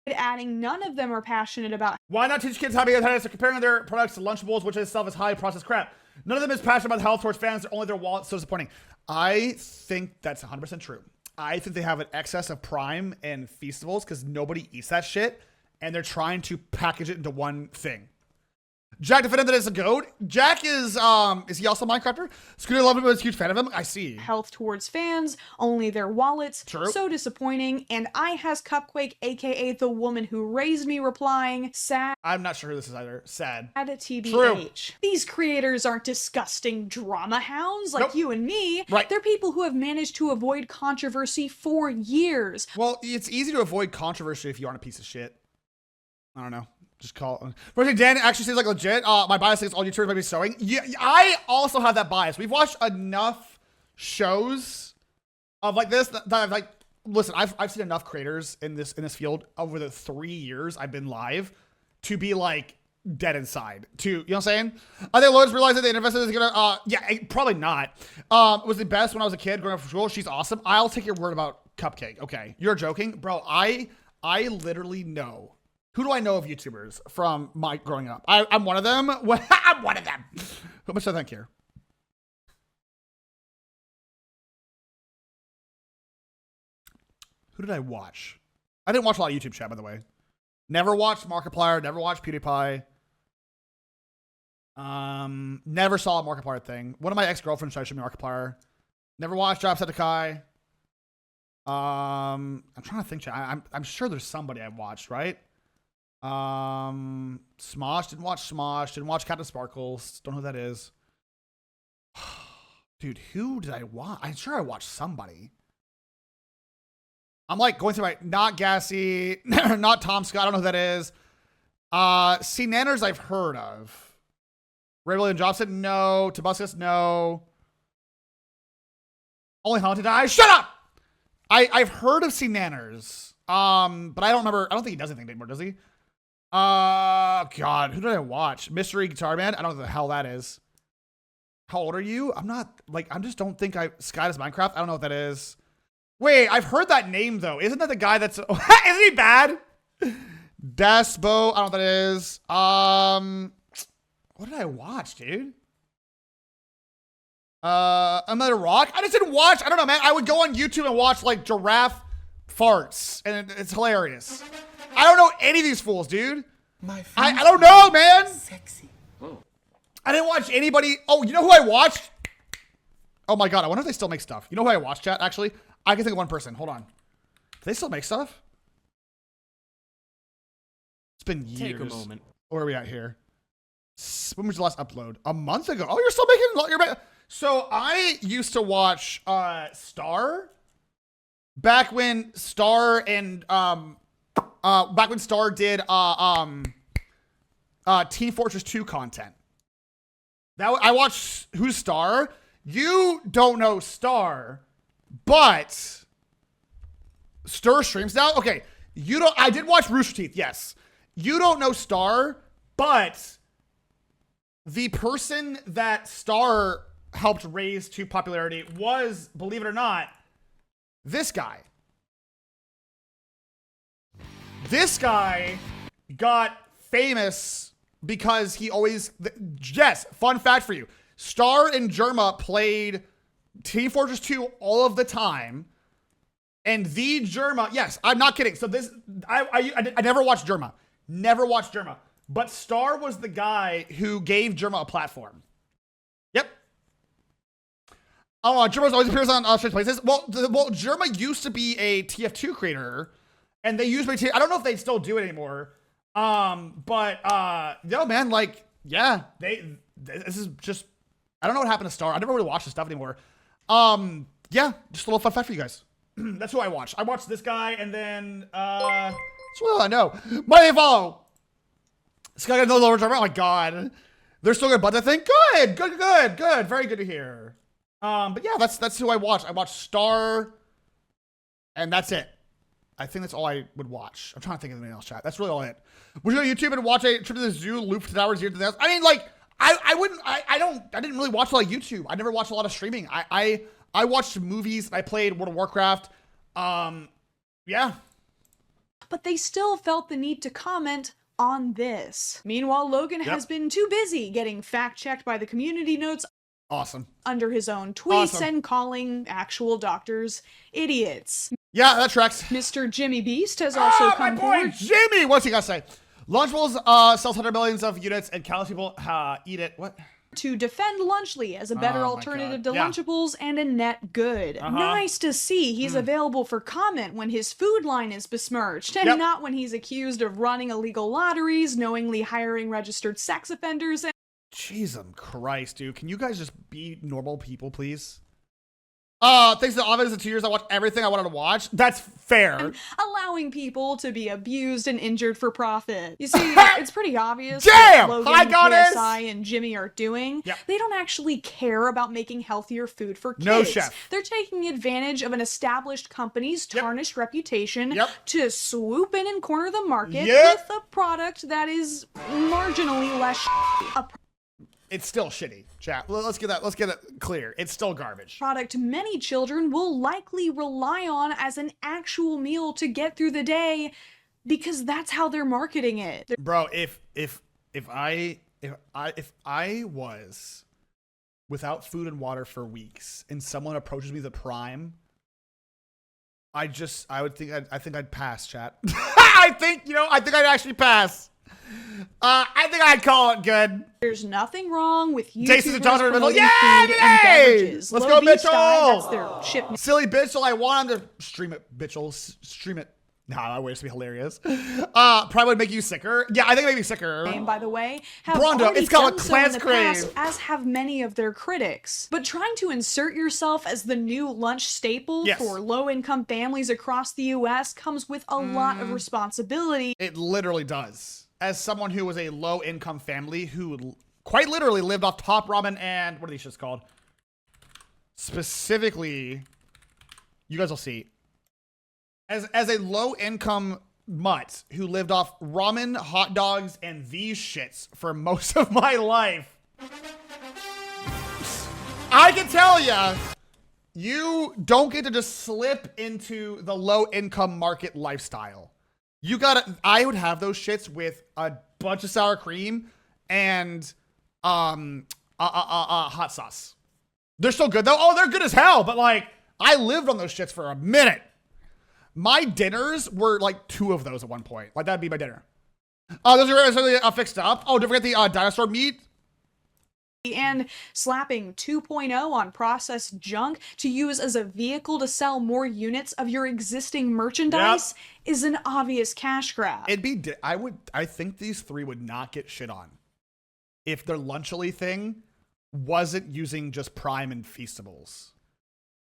Adding none of them are passionate about. Why not teach kids how to be authentic? So comparing their products to Lunchables, which itself is high processed crap. None of them is passionate about the health towards fans. Only their wallets so disappointing. I think that's 100% true. I think they have an excess of Prime and Feastables because nobody eats that shit. And they're trying to package it into one thing. Jack defended that as a GOAT. Jack is he also a Minecrafter? Scooter loved him, but was a huge fan of him. I see. Health towards fans, only their wallets. True. So disappointing. And I has Cupquake, aka the woman who raised me, replying, sad. I'm not sure who this is either. Sad. At a TBH. True. These creators aren't disgusting drama hounds like you and me. Right. They're people who have managed to avoid controversy for years. Well, it's easy to avoid controversy if you aren't a piece of shit. I don't know. Just call. First, Dan actually seems like legit. My bias is all YouTubers might be sewing. Yeah, I also have that bias. We've watched enough shows of like this that I've like. Listen, I've seen enough creators in this field over the 3 years I've been live to be like dead inside. To, you know what I'm saying? I think Lois realized that the investor is gonna. Probably not. It was the best when I was a kid growing up from school. She's awesome. I'll take your word about Cupcake. Okay, you're joking, bro. I literally know. Who do I know of YouTubers from my growing up? I'm one of them. I'm one of them. How much do I think here? Who did I watch? I didn't watch a lot of YouTube chat, by the way. Never watched Markiplier. Never watched PewDiePie. Never saw a Markiplier thing. One of my ex-girlfriends tried to show me Markiplier. Never watched Jacksepticeye. I'm trying to think. I'm sure there's somebody I watched, right? Smosh. Didn't watch Smosh. Didn't watch Captain Sparkles. Don't know who that is. Dude, who did I watch? I'm sure I watched somebody. I'm like going through my not Gassy, not Tom Scott. I don't know who that is. C Nanners I've heard of. Ray William Jobson, no. Tobuscus, no. Only Haunted Eyes. Shut up! I've heard of C Nanners. But I don't remember. I don't think he does anything anymore, does he? God, who did I watch? Mystery Guitar Man. I don't know what the hell that is. How old are you? I'm not like I just don't think Sky does Minecraft. I don't know what that is. Wait, I've heard that name though. Isn't that the guy that's isn't he bad? Dasbo, I don't know what that is. What did I watch, dude? Another Rock? I just didn't watch. I don't know, man. I would go on YouTube and watch like giraffe farts, and it's hilarious. I don't know any of these fools, dude. I don't know, man. Sexy. I didn't watch anybody. Oh, you know who I watched? Oh my God, I wonder if they still make stuff. You know who I watched, chat? Actually, I can think of one person. Hold on. Do they still make stuff? It's been years. Take a moment. Where are we at here? When was the last upload? A month ago. Oh, you're still making. So I used to watch Star back when Star and back when Star did Team Fortress 2 content. That I watched Who's Star. You don't know Star, but Stir streams now. Okay, you don't. I did watch Rooster Teeth. Yes, you don't know Star, but the person that Star helped raise to popularity was, believe it or not, this guy. This guy got famous because he always, yes, fun fact for you. Star and Germa played Team Fortress 2 all of the time. And the Germa, yes, I'm not kidding. So this, I never watched Germa. Never watched Germa. But Star was the guy who gave Germa a platform. Yep. Oh, Germa's always appears on strange places. Well, Germa used to be a TF2 creator. And they used my I don't know if they still do it anymore. Yo, man, like, yeah, this is just, I don't know what happened to Star. I never really watched this stuff anymore. Yeah, just a little fun fact for you guys. That's who I watched. I watched this guy, and then, that's what I know. My follow. This guy got no lower drummer. Oh my God. They're still good, but I think good. Very good to hear. But yeah, that's who I watched. I watched Star, and that's it. I think that's all I would watch. I'm trying to think of anything else, chat. That's really all it. Would you go to YouTube and watch a trip to the zoo, loop for 10 hours, year to the house? I mean, like, I didn't really watch a lot of YouTube. I never watched a lot of streaming. I watched movies. I played World of Warcraft. Yeah. But they still felt the need to comment on this. Meanwhile, Logan has been too busy getting fact-checked by the community notes awesome under his own tweets and calling actual doctors idiots. Yeah, that tracks. Mr. Jimmy Beast has also come forward. Jimmy, what's he got to say? Lunchables sells 100 millions of units and countless people eat it. What? To defend Lunchly as a better alternative to Lunchables and a net good. Nice to see he's available for comment when his food line is besmirched and not when he's accused of running illegal lotteries, knowingly hiring registered sex offenders, and Jesus Christ, dude. Can you guys just be normal people, please? Thanks to the office in 2 years, I watched everything I wanted to watch. That's fair. Allowing people to be abused and injured for profit. You see, it's pretty obvious Damn! what Logan, Hi, Goddess! KSI, and Jimmy are doing. Yep. They don't actually care about making healthier food for kids. No, chef. They're taking advantage of an established company's tarnished reputation to swoop in and corner the market with a product that is marginally less It's still shitty, chat. Let's get it clear. It's still garbage. Product many children will likely rely on as an actual meal to get through the day because that's how they're marketing it. Bro, if I was without food and water for weeks and someone approaches me the prime, I think I'd pass, chat. I think I'd actually pass. I think I'd call it good. There's nothing wrong with Jason's a YouTubers Johnson promoting Mitchell. food and beverages. Let's Low go, B Mitchell. style, that's their ship Silly Bitchel, I want him to stream it, Bitchel. Stream it. Nah, I wish it'd be hilarious. Probably would make you sicker. Yeah, I think it'd make me sicker. name, by the way, have Brondo, already it's called done so in Class the Crave. past, as have many of their critics. But trying to insert yourself as the new lunch staple Yes. for low-income families across the U.S. comes with a lot of responsibility. It literally does. As someone who was a low-income family who quite literally lived off Top Ramen and what are these shits called? Specifically, you guys will see. As a low-income mutt who lived off ramen, hot dogs, and these shits for most of my life, I can tell ya, you don't get to just slip into the low-income market lifestyle. You gotta, I would have those shits with a bunch of sour cream and hot sauce. They're still good though. Oh, they're good as hell, but like, I lived on those shits for a minute. My dinners were like 2 of those at one point. Like that'd be my dinner. Oh, those are really fixed up. Oh, don't forget the dinosaur meat. And slapping 2.0 on processed junk to use as a vehicle to sell more units of your existing merchandise is an obvious cash grab. It'd be, I think these 3 would not get shit on if their Lunchily thing wasn't using just Prime and Feastables.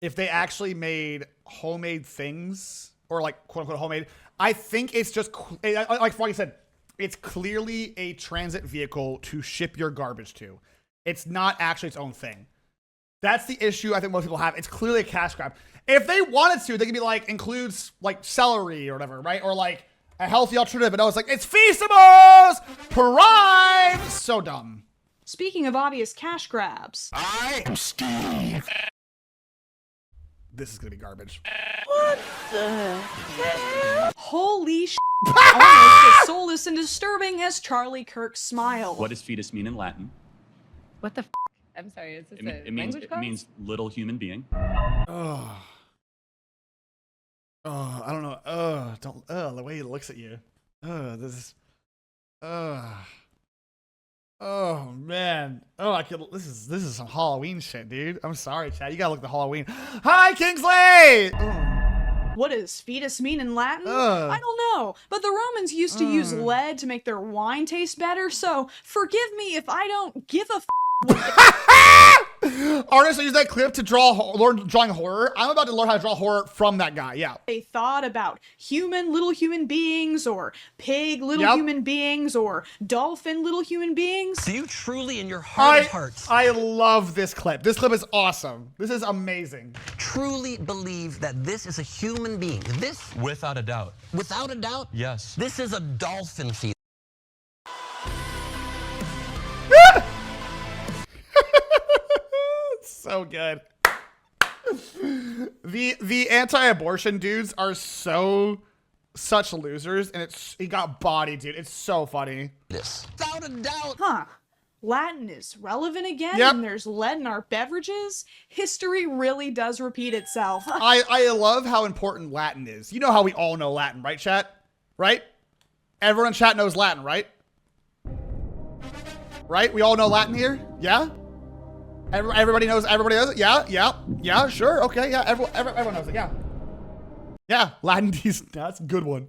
If they actually made homemade things, or like quote unquote homemade, I think it's just, like Froggy said, it's clearly a transit vehicle to ship your garbage to. It's not actually its own thing. That's the issue I think most people have. It's clearly a cash grab. If they wanted to, they could be like, includes like celery or whatever, right? Or like a healthy alternative. And I was like, it's Feastables! Prime! So dumb. Speaking of obvious cash grabs. I am Steve. This is gonna be garbage. What the heck? Holy sh**. Almost as soulless and disturbing as Charlie Kirk's smile. What does fetus mean in Latin? What the f? I'm sorry, is this It means little human being. Oh, I don't know. The way he looks at you. This is. Oh man. This is some Halloween shit, dude. I'm sorry, Chad. You gotta look at the Halloween. Hi, Kingsley! What does fetus mean in Latin? I don't know, but the Romans used to use lead to make their wine taste better, so forgive me if I don't give a f. Artists use that clip to learn drawing horror. I'm about to learn how to draw horror from that guy. Yeah. They thought about little human beings, or pig little human beings, or dolphin little human beings. Do you truly in your heart of hearts I love this clip. This clip is awesome. This is amazing. truly believe that this is a human being? This, Without a doubt. without a doubt, Yes. this is a dolphin fetus. So good. The anti-abortion dudes are such losers, and he got bodied, dude. It's so funny. This, without a doubt. Huh. Latin is relevant again, Yep. and there's lead in our beverages. History really does repeat itself. I love how important Latin is. You know how we all know Latin, right, chat? Right? Everyone in chat knows Latin, right? Right? We all know Latin here? Yeah? Everybody knows it? Yeah, sure, okay, yeah, everyone knows it, yeah. Yeah, Latin, that's a good one.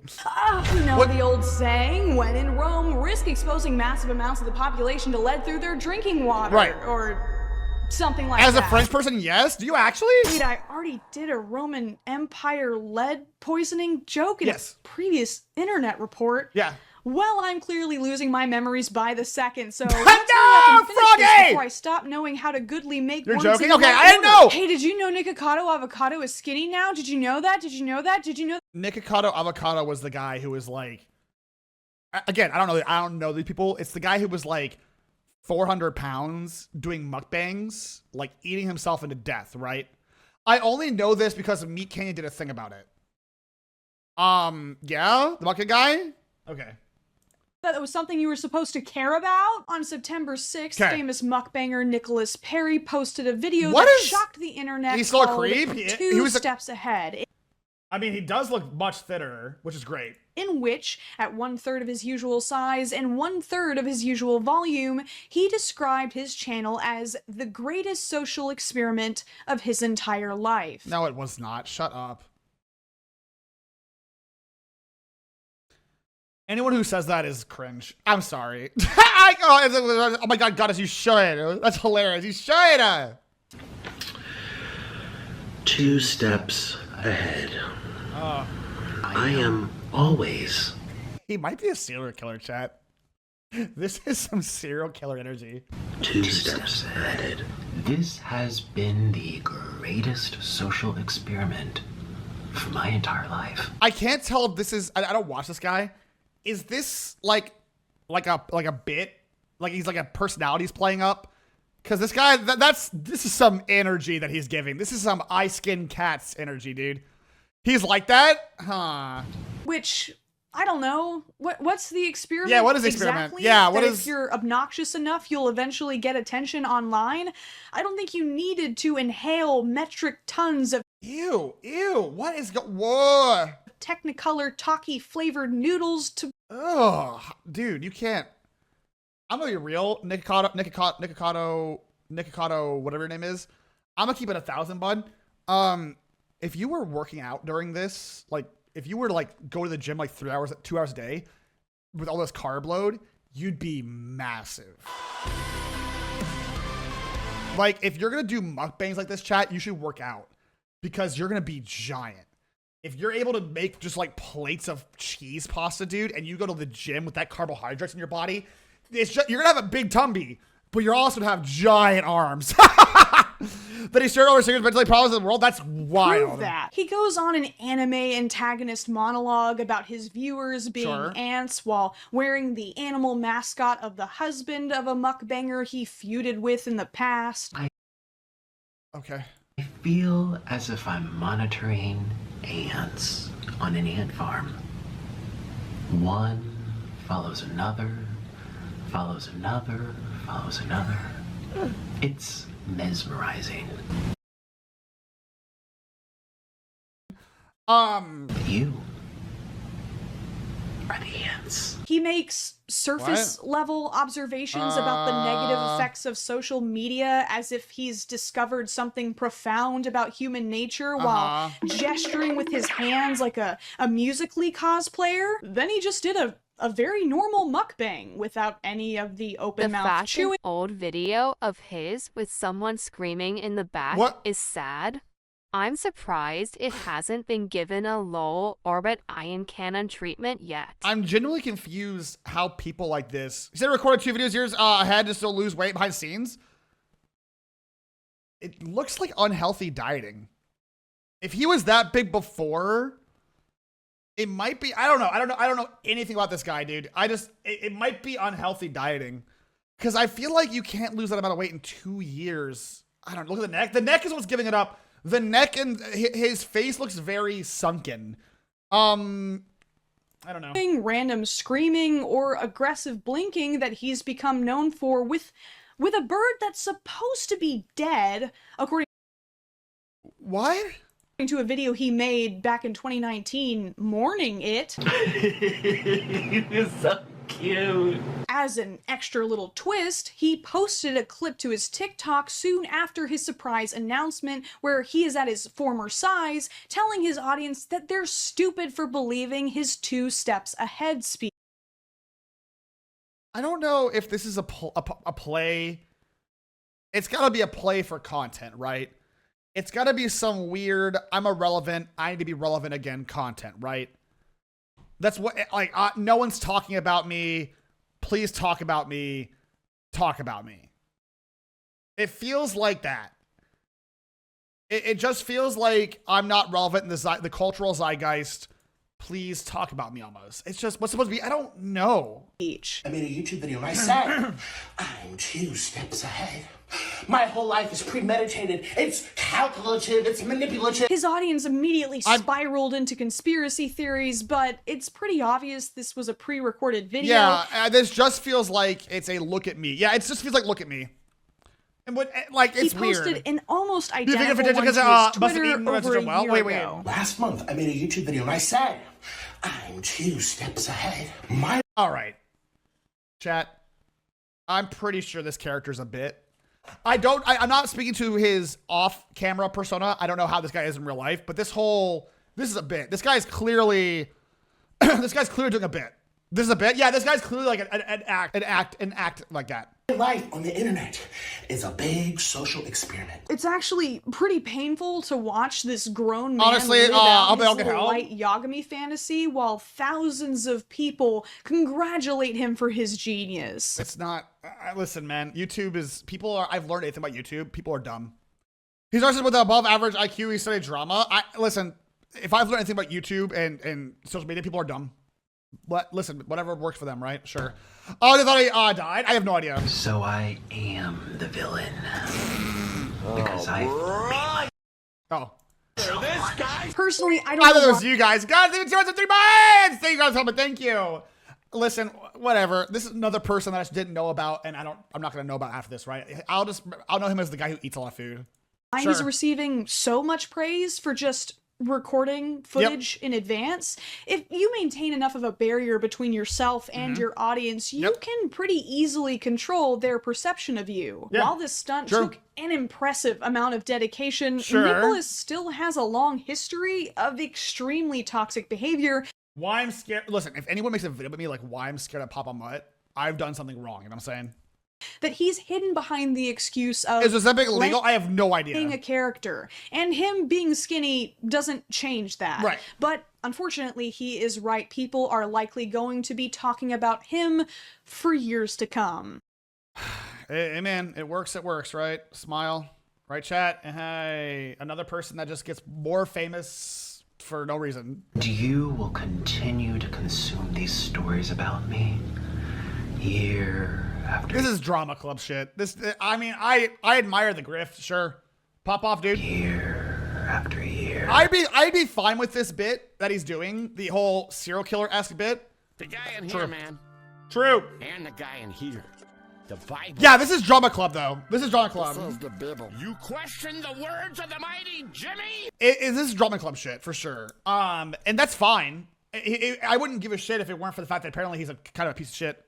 You know the old saying, when in Rome, risk exposing massive amounts of the population to lead through their drinking water. Right. Or something like As that. a French person, yes. Do you actually? Wait, I already did a Roman Empire lead poisoning joke in Yes. a previous internet report. Yeah. Well, I'm clearly losing my memories by the second, so let's No, hurry up and finish this Froggy! before I stop knowing how to goodly make You're words joking? in Okay, right I didn't order. know! Hey, did you know Nikocado Avocado is skinny now? Did you know that? Did you know that? Did you know Nikocado Avocado was the guy who was like, again, I don't know these people. It's the guy who was like 400 pounds doing mukbangs, like eating himself into death, right? I only know this because Meat Canyon did a thing about it. Yeah, the mukbang guy? Okay. that was something you were supposed to care about? On September 6th, 'Kay. famous mukbanger Nicholas Perry posted a video What that is- shocked the internet He's still a called creep? He Two was a- Steps Ahead. I mean, he does look much thinner, which is great. In which, at 1/3 of his usual size and 1/3 of his usual volume, he described his channel as the greatest social experiment of his entire life. No, it was not. Shut up. Anyone who says that is cringe. I'm sorry. Oh my god, Goddess, you should. That's hilarious. You should. 2 steps ahead. I am always. He might be a serial killer, chat. This is some serial killer energy. 2 steps ahead. This has been the greatest social experiment for my entire life. I can't tell if this is. I don't watch this guy. Is this like a bit? Like he's like a personality he's playing up? Because this guy, this is some energy that he's giving. This is some eye skin cats energy, dude. He's like that, huh? Which, I don't know. What's the experiment? Yeah, what is the experiment? Exactly? Yeah, what that is? If you're obnoxious enough, you'll eventually get attention online. I don't think you needed to inhale metric tons of Ew. What is Whoa. Technicolor Taki flavored noodles to. Ugh, dude, you can't. I'm gonna be real, Nikocado, whatever your name is. I'm gonna keep it 1,000, bud. If you were working out during this, like, if you were to like go to the gym like 2 hours a day with all this carb load, you'd be massive. Like, if you're gonna do mukbangs like this, chat, you should work out because you're gonna be giant. If you're able to make just like plates of cheese pasta, dude, and you go to the gym with that carbohydrates in your body, it's just, you're gonna have a big tummy, but you're also gonna have giant arms. That he started over serious mentally problems in the world. That's wild. Prove that. He goes on an anime antagonist monologue about his viewers being ants while wearing the animal mascot of the husband of a mukbanger he feuded with in the past. Okay. I feel as if I'm monitoring ants on an ant farm. One follows another, follows another, follows another. It's mesmerizing. You are the ants. He makes surface level observations about the negative effects of social media as if he's discovered something profound about human nature while gesturing with his hands like a Musical.ly cosplayer. Then he just did a very normal mukbang without any of the open mouth chewing. Old video of his with someone screaming in the back is sad. I'm surprised it hasn't been given a low orbit ion cannon treatment yet. I'm genuinely confused how people like this. He said recorded 2 videos years ahead to still lose weight behind the scenes. It looks like unhealthy dieting. If he was that big before, it might be. I don't know anything about this guy, dude. It might be unhealthy dieting. Because I feel like you can't lose that amount of weight in 2 years. I don't know. Look at the neck. The neck is what's giving it up. The neck and his face looks very sunken. I don't know. Random screaming or aggressive blinking that he's become known for with a bird that's supposed to be dead, according to a video he made back in 2019 mourning it. It's so cute. As an extra little twist, he posted a clip to his TikTok soon after his surprise announcement where he is at his former size, telling his audience that they're stupid for believing his 2 steps ahead speech. I don't know if this is a play. It's got to be a play for content, right? It's got to be some weird, I'm irrelevant, I need to be relevant again content, right? That's what, like, no one's talking about me. Please talk about me. Talk about me. It feels like that. It just feels like I'm not relevant in the cultural zeitgeist. Please talk about me almost. It's just what's supposed to be. I don't know. I made a YouTube video and I said, I'm 2 steps ahead. My whole life is premeditated. It's calculative. It's manipulative. His audience immediately spiraled into conspiracy theories, but it's pretty obvious this was a pre-recorded video. Yeah, this just feels like it's a look at me. Yeah, it just feels like look at me. And what, like, it's he posted weird. an almost You think identical if one it's to because his must have Twitter eaten the over a well? year Wait. ago. Last month, I made a YouTube video and I said, I'm 2 steps ahead. All right. Chat. I'm pretty sure this character's a bit. I'm not speaking to his off-camera persona. I don't know how this guy is in real life, but this is a bit. This guy's clearly, this guy's clearly doing a bit. This is a bit? Yeah, this guy's clearly like an act like that. Life on the internet is a big social experiment. It's actually pretty painful to watch this grown man Honestly, live out I'll his get little help. light Yagami fantasy while thousands of people congratulate him for his genius. It's not. Listen, man. YouTube is I've learned anything about YouTube. People are dumb. He's also with an above average IQ. He studied drama. Listen. If I've learned anything about YouTube and social media, people are dumb. But listen, whatever works for them, right? Sure. Oh, they thought he died? I have no idea. So I am the villain. Because I made Oh. This guy. Personally, I I don't thought it know was you guys. God, 2 months and 3 months! Thank you guys so much. Thank you. Listen, whatever. This is another person that I just didn't know about, and I'm not gonna know about after this, right? I'll know him as the guy who eats a lot of food. why Sure. he's receiving so much praise for just recording footage in advance. If you maintain enough of a barrier between yourself and your audience, you can pretty easily control their perception of you. Yeah. While this stunt True. took an impressive amount of dedication, Sure. Nicholas still has a long history of extremely toxic behavior. Why I'm scared. Listen, if anyone makes a video with me like why I'm scared of PapaMutt, I've done something wrong. You know what I'm saying? that he's hidden behind the excuse of Is Ozempic legal? I have no idea. being a character, and him being skinny doesn't change that. Right. But unfortunately, he is right. People are likely going to be talking about him for years to come. Hey, man, it works, right? Smile. Right, chat? Hey, another person that just gets more famous for no reason. You will continue to consume these stories about me year after This is drama club shit. I admire the grift, sure. Pop off, dude. year after year. I'd be fine with this bit that he's doing, the whole serial killer-esque bit. The guy in True. here, man. True. And the guy in here. The Bible. Yeah, this is drama club though. This is drama club. This is the Bible. You question the words of the mighty Jimmy? This is drama club shit for sure. And that's fine. I wouldn't give a shit if it weren't for the fact that apparently he's a kind of a piece of shit.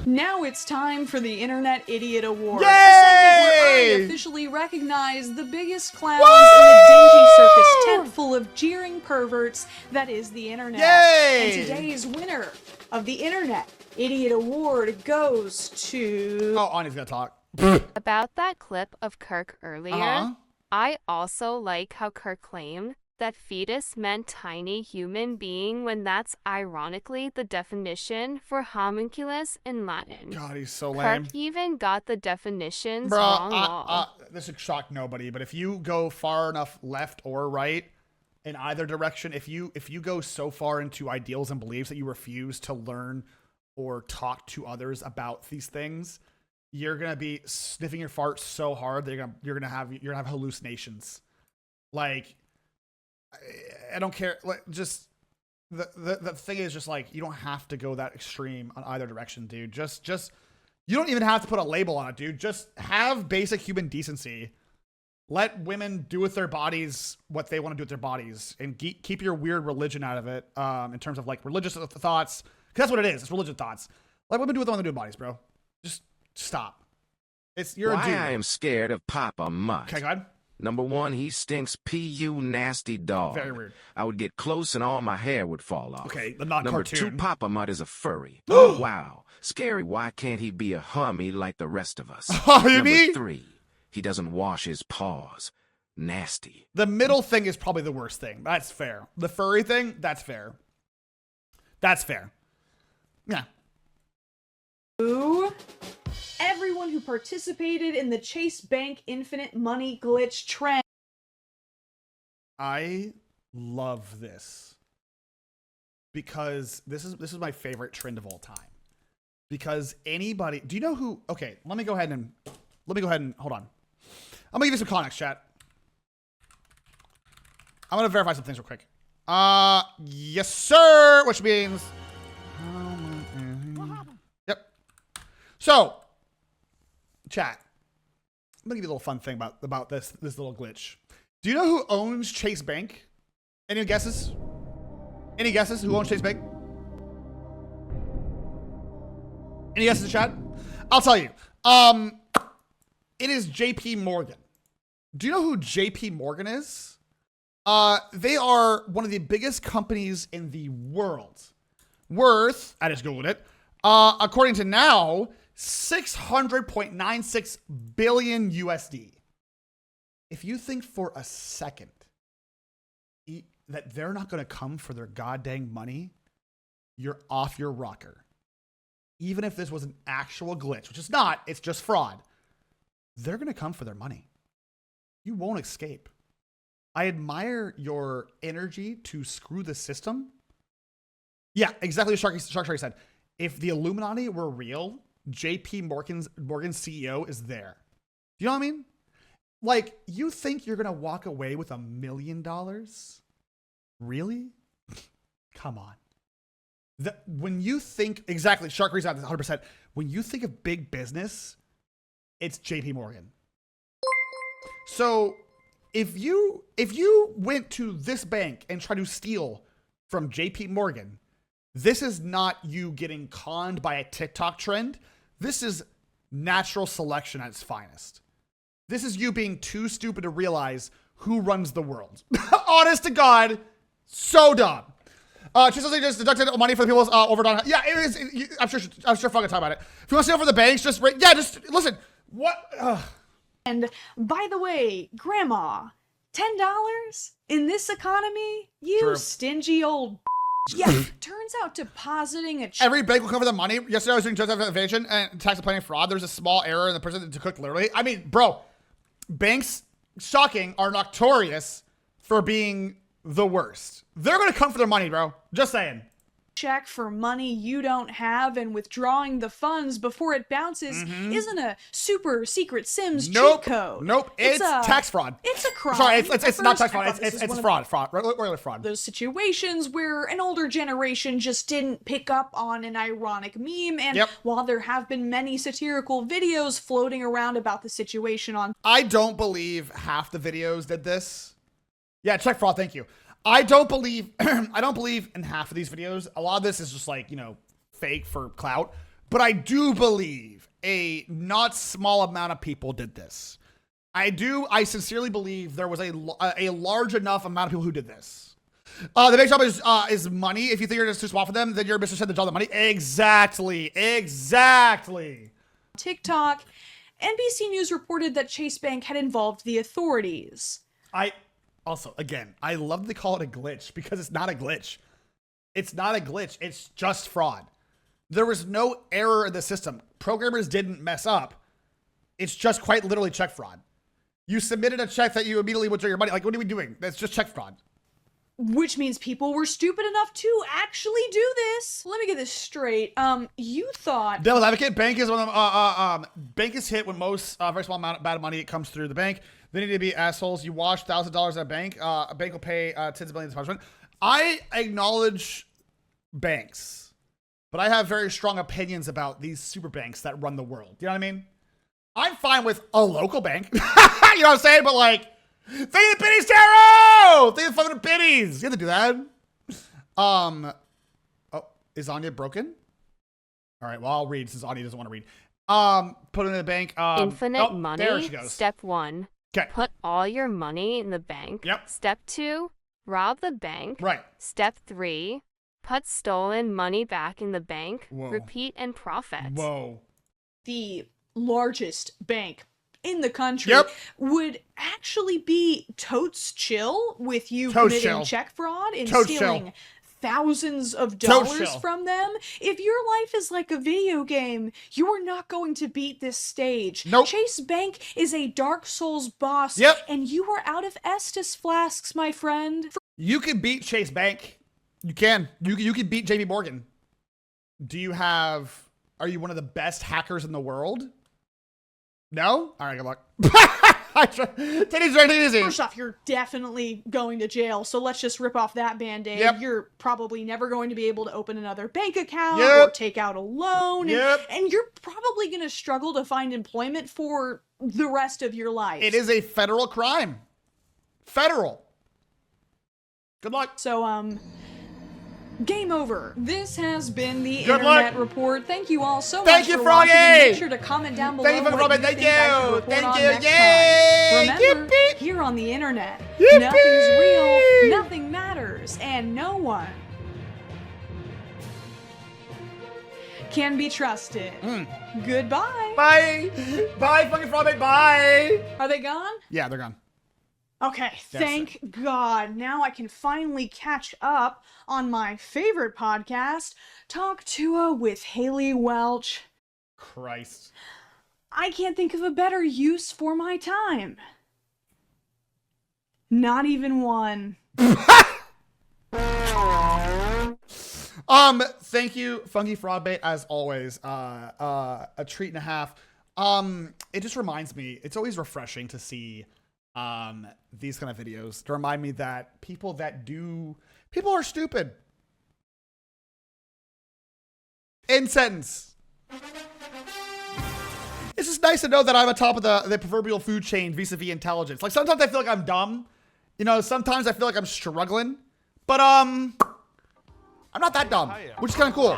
Now it's time for the Internet Idiot Award. Yay! A segment where I officially recognize the biggest clowns in the dingy circus tent full of jeering perverts that is the internet. Yay! And today's winner of the Internet Idiot Award goes to... Oh, Ani's gonna talk. About that clip of Kirk earlier, Uh-huh. I also like how Kirk claimed that fetus meant tiny human being when that's ironically the definition for homunculus in Latin. God, he's so lame. Kirk even got the definitions Bro, wrong. this would shock nobody, but if you go far enough left or right in either direction, if you go so far into ideals and beliefs that you refuse to learn or talk to others about these things, you're gonna be sniffing your fart so hard that you're gonna have hallucinations. Like, I don't care. Like, just the thing is just like you don't have to go that extreme on either direction, dude. Just you don't even have to put a label on it, dude. Just have basic human decency. Let women do with their bodies what they want to do with their bodies, and keep your weird religion out of it. In terms of like religious thoughts, because that's what it is. It's religious thoughts. Let women do what they want to do with bodies, bro. Just stop. You're a dude. I am scared of PapaMutt. Okay, go ahead. Number one, he stinks PU nasty dog. Very weird. I would get close and all my hair would fall off. Okay, the not Number cartoon. two, PapaMutt is a furry. Oh, wow. Scary, why can't he be a hummy like the rest of us? Number three, he doesn't wash his paws. Nasty. The middle thing is probably the worst thing. That's fair. The furry thing, that's fair. That's fair. Yeah. Ooh. Everyone who participated in the Chase Bank infinite money glitch trend. I love this because this is my favorite trend of all time. Because anybody, do you know who? Okay, let me go ahead and hold on. I'm gonna give you some context, chat. I'm gonna verify some things real quick. Yes, sir. Which means, yep. So, chat. I'm gonna give you a little fun thing about this little glitch. Do you know who owns Chase Bank? Any guesses? Any guesses who owns Chase Bank? Any guesses in chat? I'll tell you. It is JP Morgan. Do you know who JP Morgan is? They are one of the biggest companies in the world. Worth, I just Googled it, according to now, 600.96 billion USD. If you think for a second that they're not going to come for their goddamn money, you're off your rocker. Even if this was an actual glitch, which it's not, it's just fraud, they're going to come for their money. You won't escape. I admire your energy to screw the system. Yeah, exactly what Sharky said. If the Illuminati were real, JP Morgan's CEO is there. Do you know what I mean? Like, you think you're going to walk away with $1 million? Really? Come on. When you think, exactly, Sharky's out 100%. When you think of big business, it's JP Morgan. So if you went to this bank and tried to steal from JP Morgan, this is not you getting conned by a TikTok trend. This is natural selection at its finest. This is you being too stupid to realize who runs the world. Honest to God, so dumb. Just deducted money for the people's overdone. Yeah, it is. I'm sure fucking talk about it. If you want to steal from the banks, just listen. What? And by the way, Grandma, $10 in this economy? You True. stingy old. Yeah, turns out depositing a every bank will cover the money. Yesterday I was doing just evasion and tax planning fraud. There's a small error in the person to cook literally. I mean, bro, banks, shocking, are notorious for being the worst. They're going to come for their money, bro. Just saying. check for money you don't have, and withdrawing the funds before it bounces isn't a super secret Sims cheat code. Nope, it's tax fraud. It's a crime. Sorry, it's not tax fraud. It's fraud. Regular fraud. Those situations where an older generation just didn't pick up on an ironic meme, and while there have been many satirical videos floating around about the situation on, I don't believe half the videos did this. Yeah, check fraud. Thank you. I don't believe in half of these videos. A lot of this is just like, fake for clout. But I do believe a not small amount of people did this. I sincerely believe there was a large enough amount of people who did this. The big job is money. If you think you're just too small for them, then you're Mr. Said the job of money. Exactly. TikTok, NBC News reported that Chase Bank had involved the authorities. Also, again, I love to call it a glitch because it's not a glitch. It's not a glitch. It's just fraud. There was no error in the system. Programmers didn't mess up. It's just quite literally check fraud. You submitted a check that you immediately withdrew your money. Like, what are we doing? That's just check fraud. Which means people were stupid enough to actually do this. Let me get this straight. You thought Devil's advocate, bank is one of bank is hit when most very small amount of bad money comes through the bank. They need to be assholes. You wash $1,000 at a bank will pay tens of millions of punishment. I acknowledge banks, but I have very strong opinions about these super banks that run the world. You know what I mean? I'm fine with a local bank. You know what I'm saying? But like, thank you, Biddies Tarot! Thank you for the Biddies! You have to do that. Oh, is Anya broken? All right, well, I'll read since Anya doesn't want to read. Put it in the bank. Infinite money. There she goes. Step 1. Okay. Put all your money in the bank. Yep. Step 2. Rob the bank. Right. Step 3. Put stolen money back in the bank. Whoa. Repeat and profit. Whoa. the largest bank in the country would actually be totes chill with you committing check fraud and stealing thousands of dollars from them. If your life is like a video game, you are not going to beat this stage. Chase Bank is a Dark Souls boss, and you are out of Estus flasks, my friend. You can beat Chase Bank. You can. You can beat JP Morgan. Are you one of the best hackers in the world? No? All right, good luck. Titties right easy. First off, you're definitely going to jail, so let's just rip off that band-aid. Yep. You're probably never going to be able to open another bank account Yep. or take out a loan. Yep. And you're probably going to struggle to find employment for the rest of your life. It is a federal crime. Federal. Good luck. So, game over. This has been the Good Internet luck. Report. Thank you all so Thank much you, for Froggy. watching. And make sure to comment down below Thank you, what Froggy. you Thank think I should you. report Thank on you. next Yay. time. Remember, Yippee. here on the Internet, Yippee. nothing's real, nothing matters, and no one can be trusted. Goodbye. Bye. Bye, fucking Froggy. Bye. Are they gone? Yeah, they're gone. Okay, thank God. Now I can finally catch up on my favorite podcast, Talk Tua with Haley Welch. Christ. I can't think of a better use for my time. Not even one. Thank you, Funky Frogbait, as always. A treat and a half. It just reminds me, it's always refreshing to see these kind of videos to remind me that people are stupid. End sentence. It's just nice to know that I'm atop of the proverbial food chain vis-a-vis intelligence. Like, sometimes I feel like I'm dumb. You know, sometimes I feel like I'm struggling. But, I'm not that dumb, which is kind of cool.